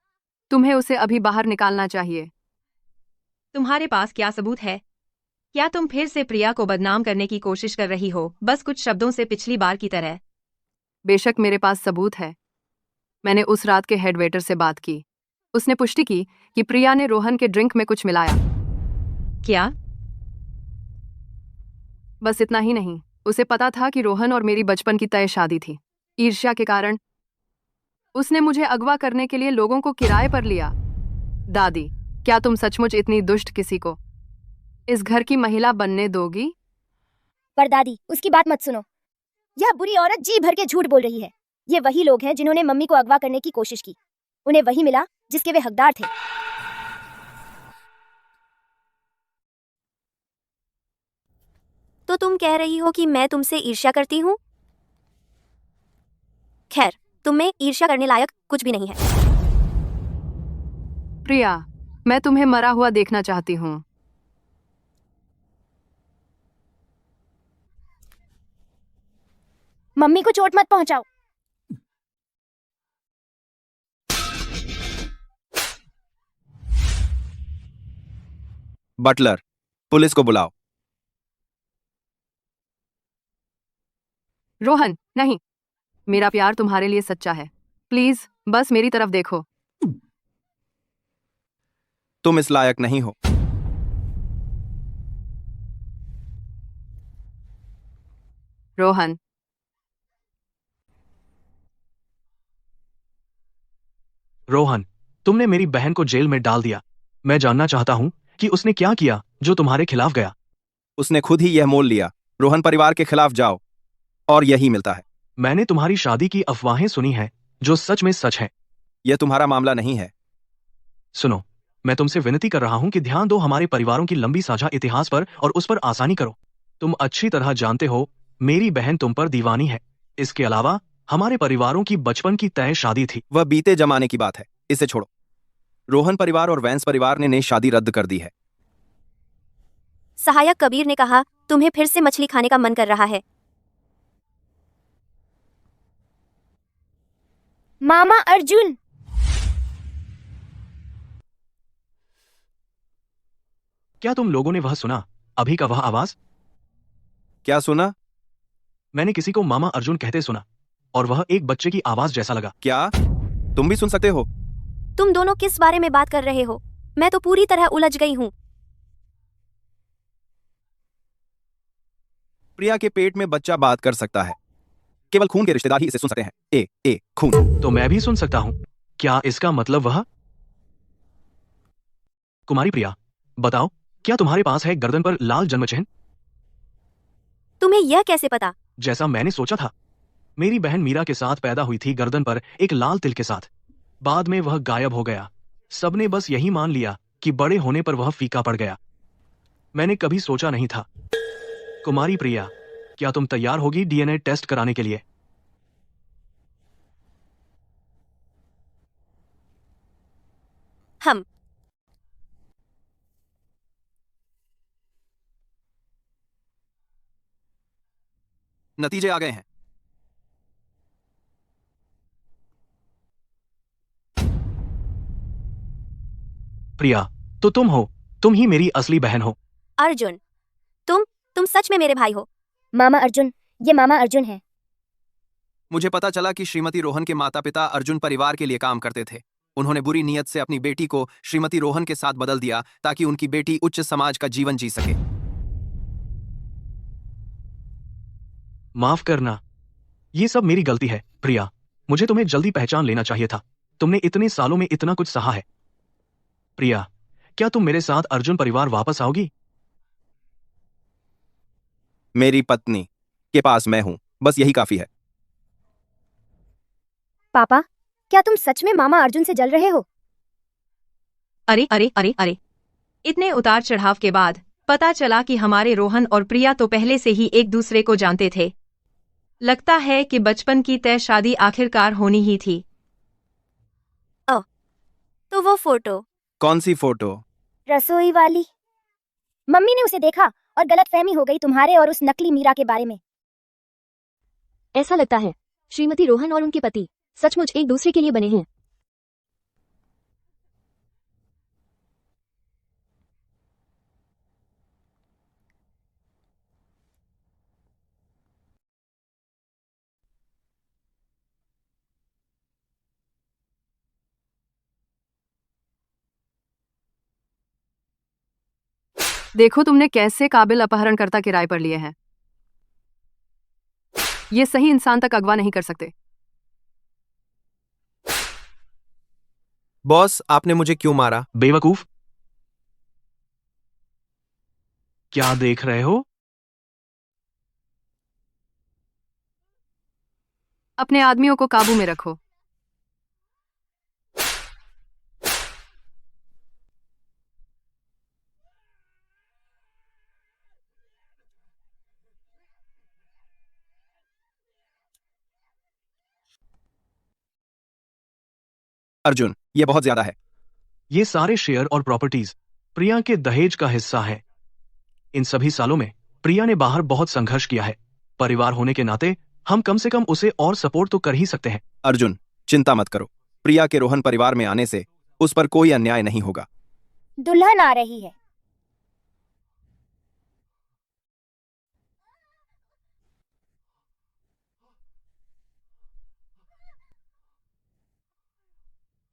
तुम्हें उसे अभी बाहर निकालना चाहिए। तुम्हारे पास क्या सबूत है? क्या तुम फिर से प्रिया को बदनाम करने की कोशिश कर रही हो, बस कुछ शब्दों से पिछली बार की तरह? बेशक मेरे पास सबूत है। मैंने उस रात के हेड वेटर से बात की। उसने पुष्टि की कि प्रिया ने रोहन के ड्रिंक में कुछ मिलाया। क्या? बस इतना ही नहीं, उसे पता था कि रोहन और मेरी बचपन की तय शादी थी। ईर्ष्या के कारण उसने मुझे अगवा करने के लिए लोगों को किराए पर लिया। दादी, क्या तुम सचमुच इतनी दुष्ट किसी को इस घर की महिला बनने दोगी? पर दादी, उसकी बात मत सुनो। यह बुरी औरत जी भर के झूठ बोल रही है। ये वही लोग हैं जिन्होंने मम्मी को अगवा करने की कोशिश की। उन्हें वही मिला जिसके वे हकदार थे। तो तुम कह रही हो कि मैं तुमसे ईर्ष्या करती हूँ? खैर, तुम में ईर्ष्या करने लायक कुछ भी नहीं है। प्रिया, मैं तुम्हें मरा हुआ देखना चाहती हूँ। मम्मी को चोट मत पहुंचाओ। बटलर, पुलिस को बुलाओ। रोहन, नहीं, मेरा प्यार तुम्हारे लिए सच्चा है। प्लीज बस मेरी तरफ देखो। तुम इस लायक नहीं हो। रोहन, रोहन, तुमने मेरी बहन को जेल में डाल दिया। मैं जानना चाहता हूं कि उसने क्या किया जो तुम्हारे खिलाफ गया। उसने खुद ही यह मोल लिया। रोहन परिवार के खिलाफ जाओ और यही मिलता है। मैंने तुम्हारी शादी की अफवाहें सुनी हैं जो सच में सच है। यह तुम्हारा मामला नहीं है। सुनो, मैं तुमसे विनती कर रहा हूं कि ध्यान दो हमारे परिवारों की लंबी साझा इतिहास पर और उस पर आसानी करो। तुम अच्छी तरह जानते हो मेरी बहन तुम पर दीवानी है। इसके अलावा हमारे परिवारों की बचपन की तय शादी थी। वह बीते जमाने की बात है, इसे छोड़ो। रोहन परिवार और वैंस परिवार ने शादी रद्द कर दी है। सहायक कबीर ने कहा, तुम्हें फिर से मछली खाने का मन कर रहा है। मामा अर्जुन, क्या तुम लोगों ने वह सुना, अभी का वह आवाज? क्या सुना? मैंने किसी को मामा अर्जुन कहते सुना और वह एक बच्चे की आवाज जैसा लगा। क्या तुम भी सुन सकते हो? तुम दोनों किस बारे में बात कर रहे हो? मैं तो पूरी तरह उलझ गई हूँ। प्रिया के पेट में बच्चा बात कर सकता है। केवल खून के रिश्तेदार ही इसे सुन सकते हैं। ए खून। तो मैं भी सुन सकता हूं। क्या इसका मतलब वह? कुमारी प्रिया, बताओ, क्या तुम्हारे पास है गर्दन पर लाल जन्म चिन्ह? तुम्हें यह कैसे पता? जैसा मैंने सोचा था। मेरी बहन मीरा के साथ पैदा हुई थी गर्दन पर एक लाल तिल के साथ। बाद में वह गायब हो गया। सबने बस यही मान लिया कि बड़े होने पर वह फीका पड़ गया। मैंने कभी सोचा नहीं था। कुमारी प्रिया, क्या तुम तैयार होगी डीएनए टेस्ट कराने के लिए? हम नतीजे आ गए हैं। प्रिया, तो तुम हो, तुम ही मेरी असली बहन हो। अर्जुन, तुम सच में मेरे भाई हो? मामा अर्जुन, ये मामा अर्जुन है। मुझे पता चला कि श्रीमती रोहन के माता पिता अर्जुन परिवार के लिए काम करते थे। उन्होंने बुरी नीयत से अपनी बेटी को श्रीमती रोहन के साथ बदल दिया ताकि उनकी बेटी उच्च समाज का जीवन जी सके। माफ करना, ये सब मेरी गलती है प्रिया। मुझे तुम्हें जल्दी पहचान लेना चाहिए था। तुमने इतने सालों में इतना कुछ सहा है। प्रिया, क्या तुम मेरे साथ अर्जुन परिवार वापस आओगी? मेरी पत्नी के पास मैं हूं, बस यही काफी है। पापा, क्या तुम सच में मामा अर्जुन से जल रहे हो? अरे अरे अरे अरे, इतने उतार चढ़ाव के बाद पता चला कि हमारे रोहन और प्रिया तो पहले से ही एक दूसरे को जानते थे। लगता है कि बचपन की तय शादी आखिरकार होनी ही थी। तो वो फोटो? कौन सी फोटो? रसोई वाली। मम्मी ने उसे देखा और गलतफहमी हो गई तुम्हारे और उस नकली मीरा के बारे में। ऐसा लगता है श्रीमती रोहन और उनके पति सचमुच एक दूसरे के लिए बने हैं। देखो तुमने कैसे काबिल अपहरणकर्ता किराए पर लिए हैं। ये सही इंसान तक अगवा नहीं कर सकते। बॉस, आपने मुझे क्यों मारा? बेवकूफ, क्या देख रहे हो? अपने आदमियों को काबू में रखो। अर्जुन, ये बहुत ज्यादा है। ये सारे शेयर और प्रॉपर्टीज प्रिया के दहेज का हिस्सा है। इन सभी सालों में प्रिया ने बाहर बहुत संघर्ष किया है। परिवार होने के नाते हम कम से कम उसे और सपोर्ट तो कर ही सकते हैं। अर्जुन, चिंता मत करो। प्रिया के रोहन परिवार में आने से उस पर कोई अन्याय नहीं होगा। दुल्हन आ रही है।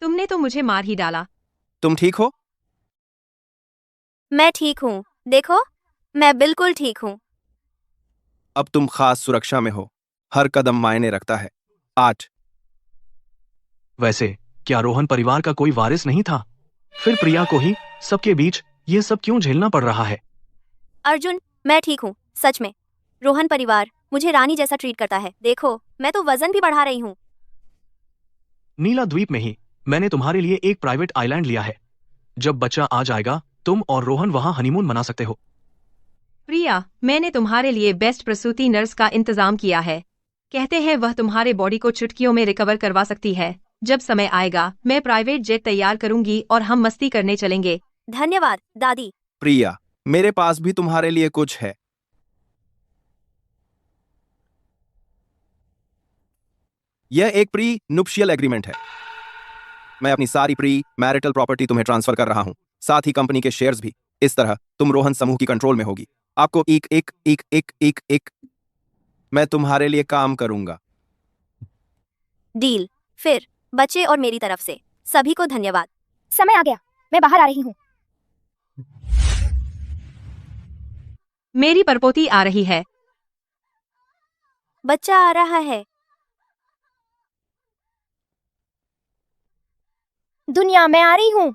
तुमने तो मुझे मार ही डाला। तुम ठीक हो? मैं ठीक हूँ। देखो, मैं बिल्कुल ठीक हूँ। अब तुम खास सुरक्षा में हो। हर कदम मायने रखता है। 8। वैसे क्या रोहन परिवार का कोई वारिस नहीं था? फिर प्रिया को ही सबके बीच ये सब क्यों झेलना पड़ रहा है? अर्जुन, मैं ठीक हूँ, सच में। रोहन परिवार मुझे रानी जैसा ट्रीट करता है। देखो, मैं तो वजन भी बढ़ा रही हूँ। नीला द्वीप में ही मैंने तुम्हारे लिए एक प्राइवेट आइलैंड लिया है। जब बच्चा आ जाएगा तुम और रोहन वहां हनीमून मना सकते हो। प्रिया, मैंने तुम्हारे लिए बेस्ट प्रसूति नर्स का इंतजाम किया है। कहते हैं वह तुम्हारे बॉडी को चुटकियों में रिकवर करवा सकती है। जब समय आएगा मैं प्राइवेट जेट तैयार करूंगी और हम मस्ती करने चलेंगे। धन्यवाद, दादी। प्रिया, मेरे पास भी तुम्हारे लिए कुछ है। यह एक प्री नुप्शियल एग्रीमेंट है। मैं अपनी सारी प्री मैरिटल प्रॉपर्टी तुम्हें ट्रांसफर कर रहा हूं, साथ ही कंपनी के शेयर्स भी। इस तरह तुम रोहन समूह की कंट्रोल में होगी। आपको एक मैं तुम्हारे लिए काम करूंगा। डील। फिर बच्चे और मेरी तरफ से सभी को धन्यवाद। समय आ गया, मैं बाहर आ रही हूँ। मेरी परपोती आ रही है। बच्चा आ रहा है। दुनिया, मैं आ रही हूँ।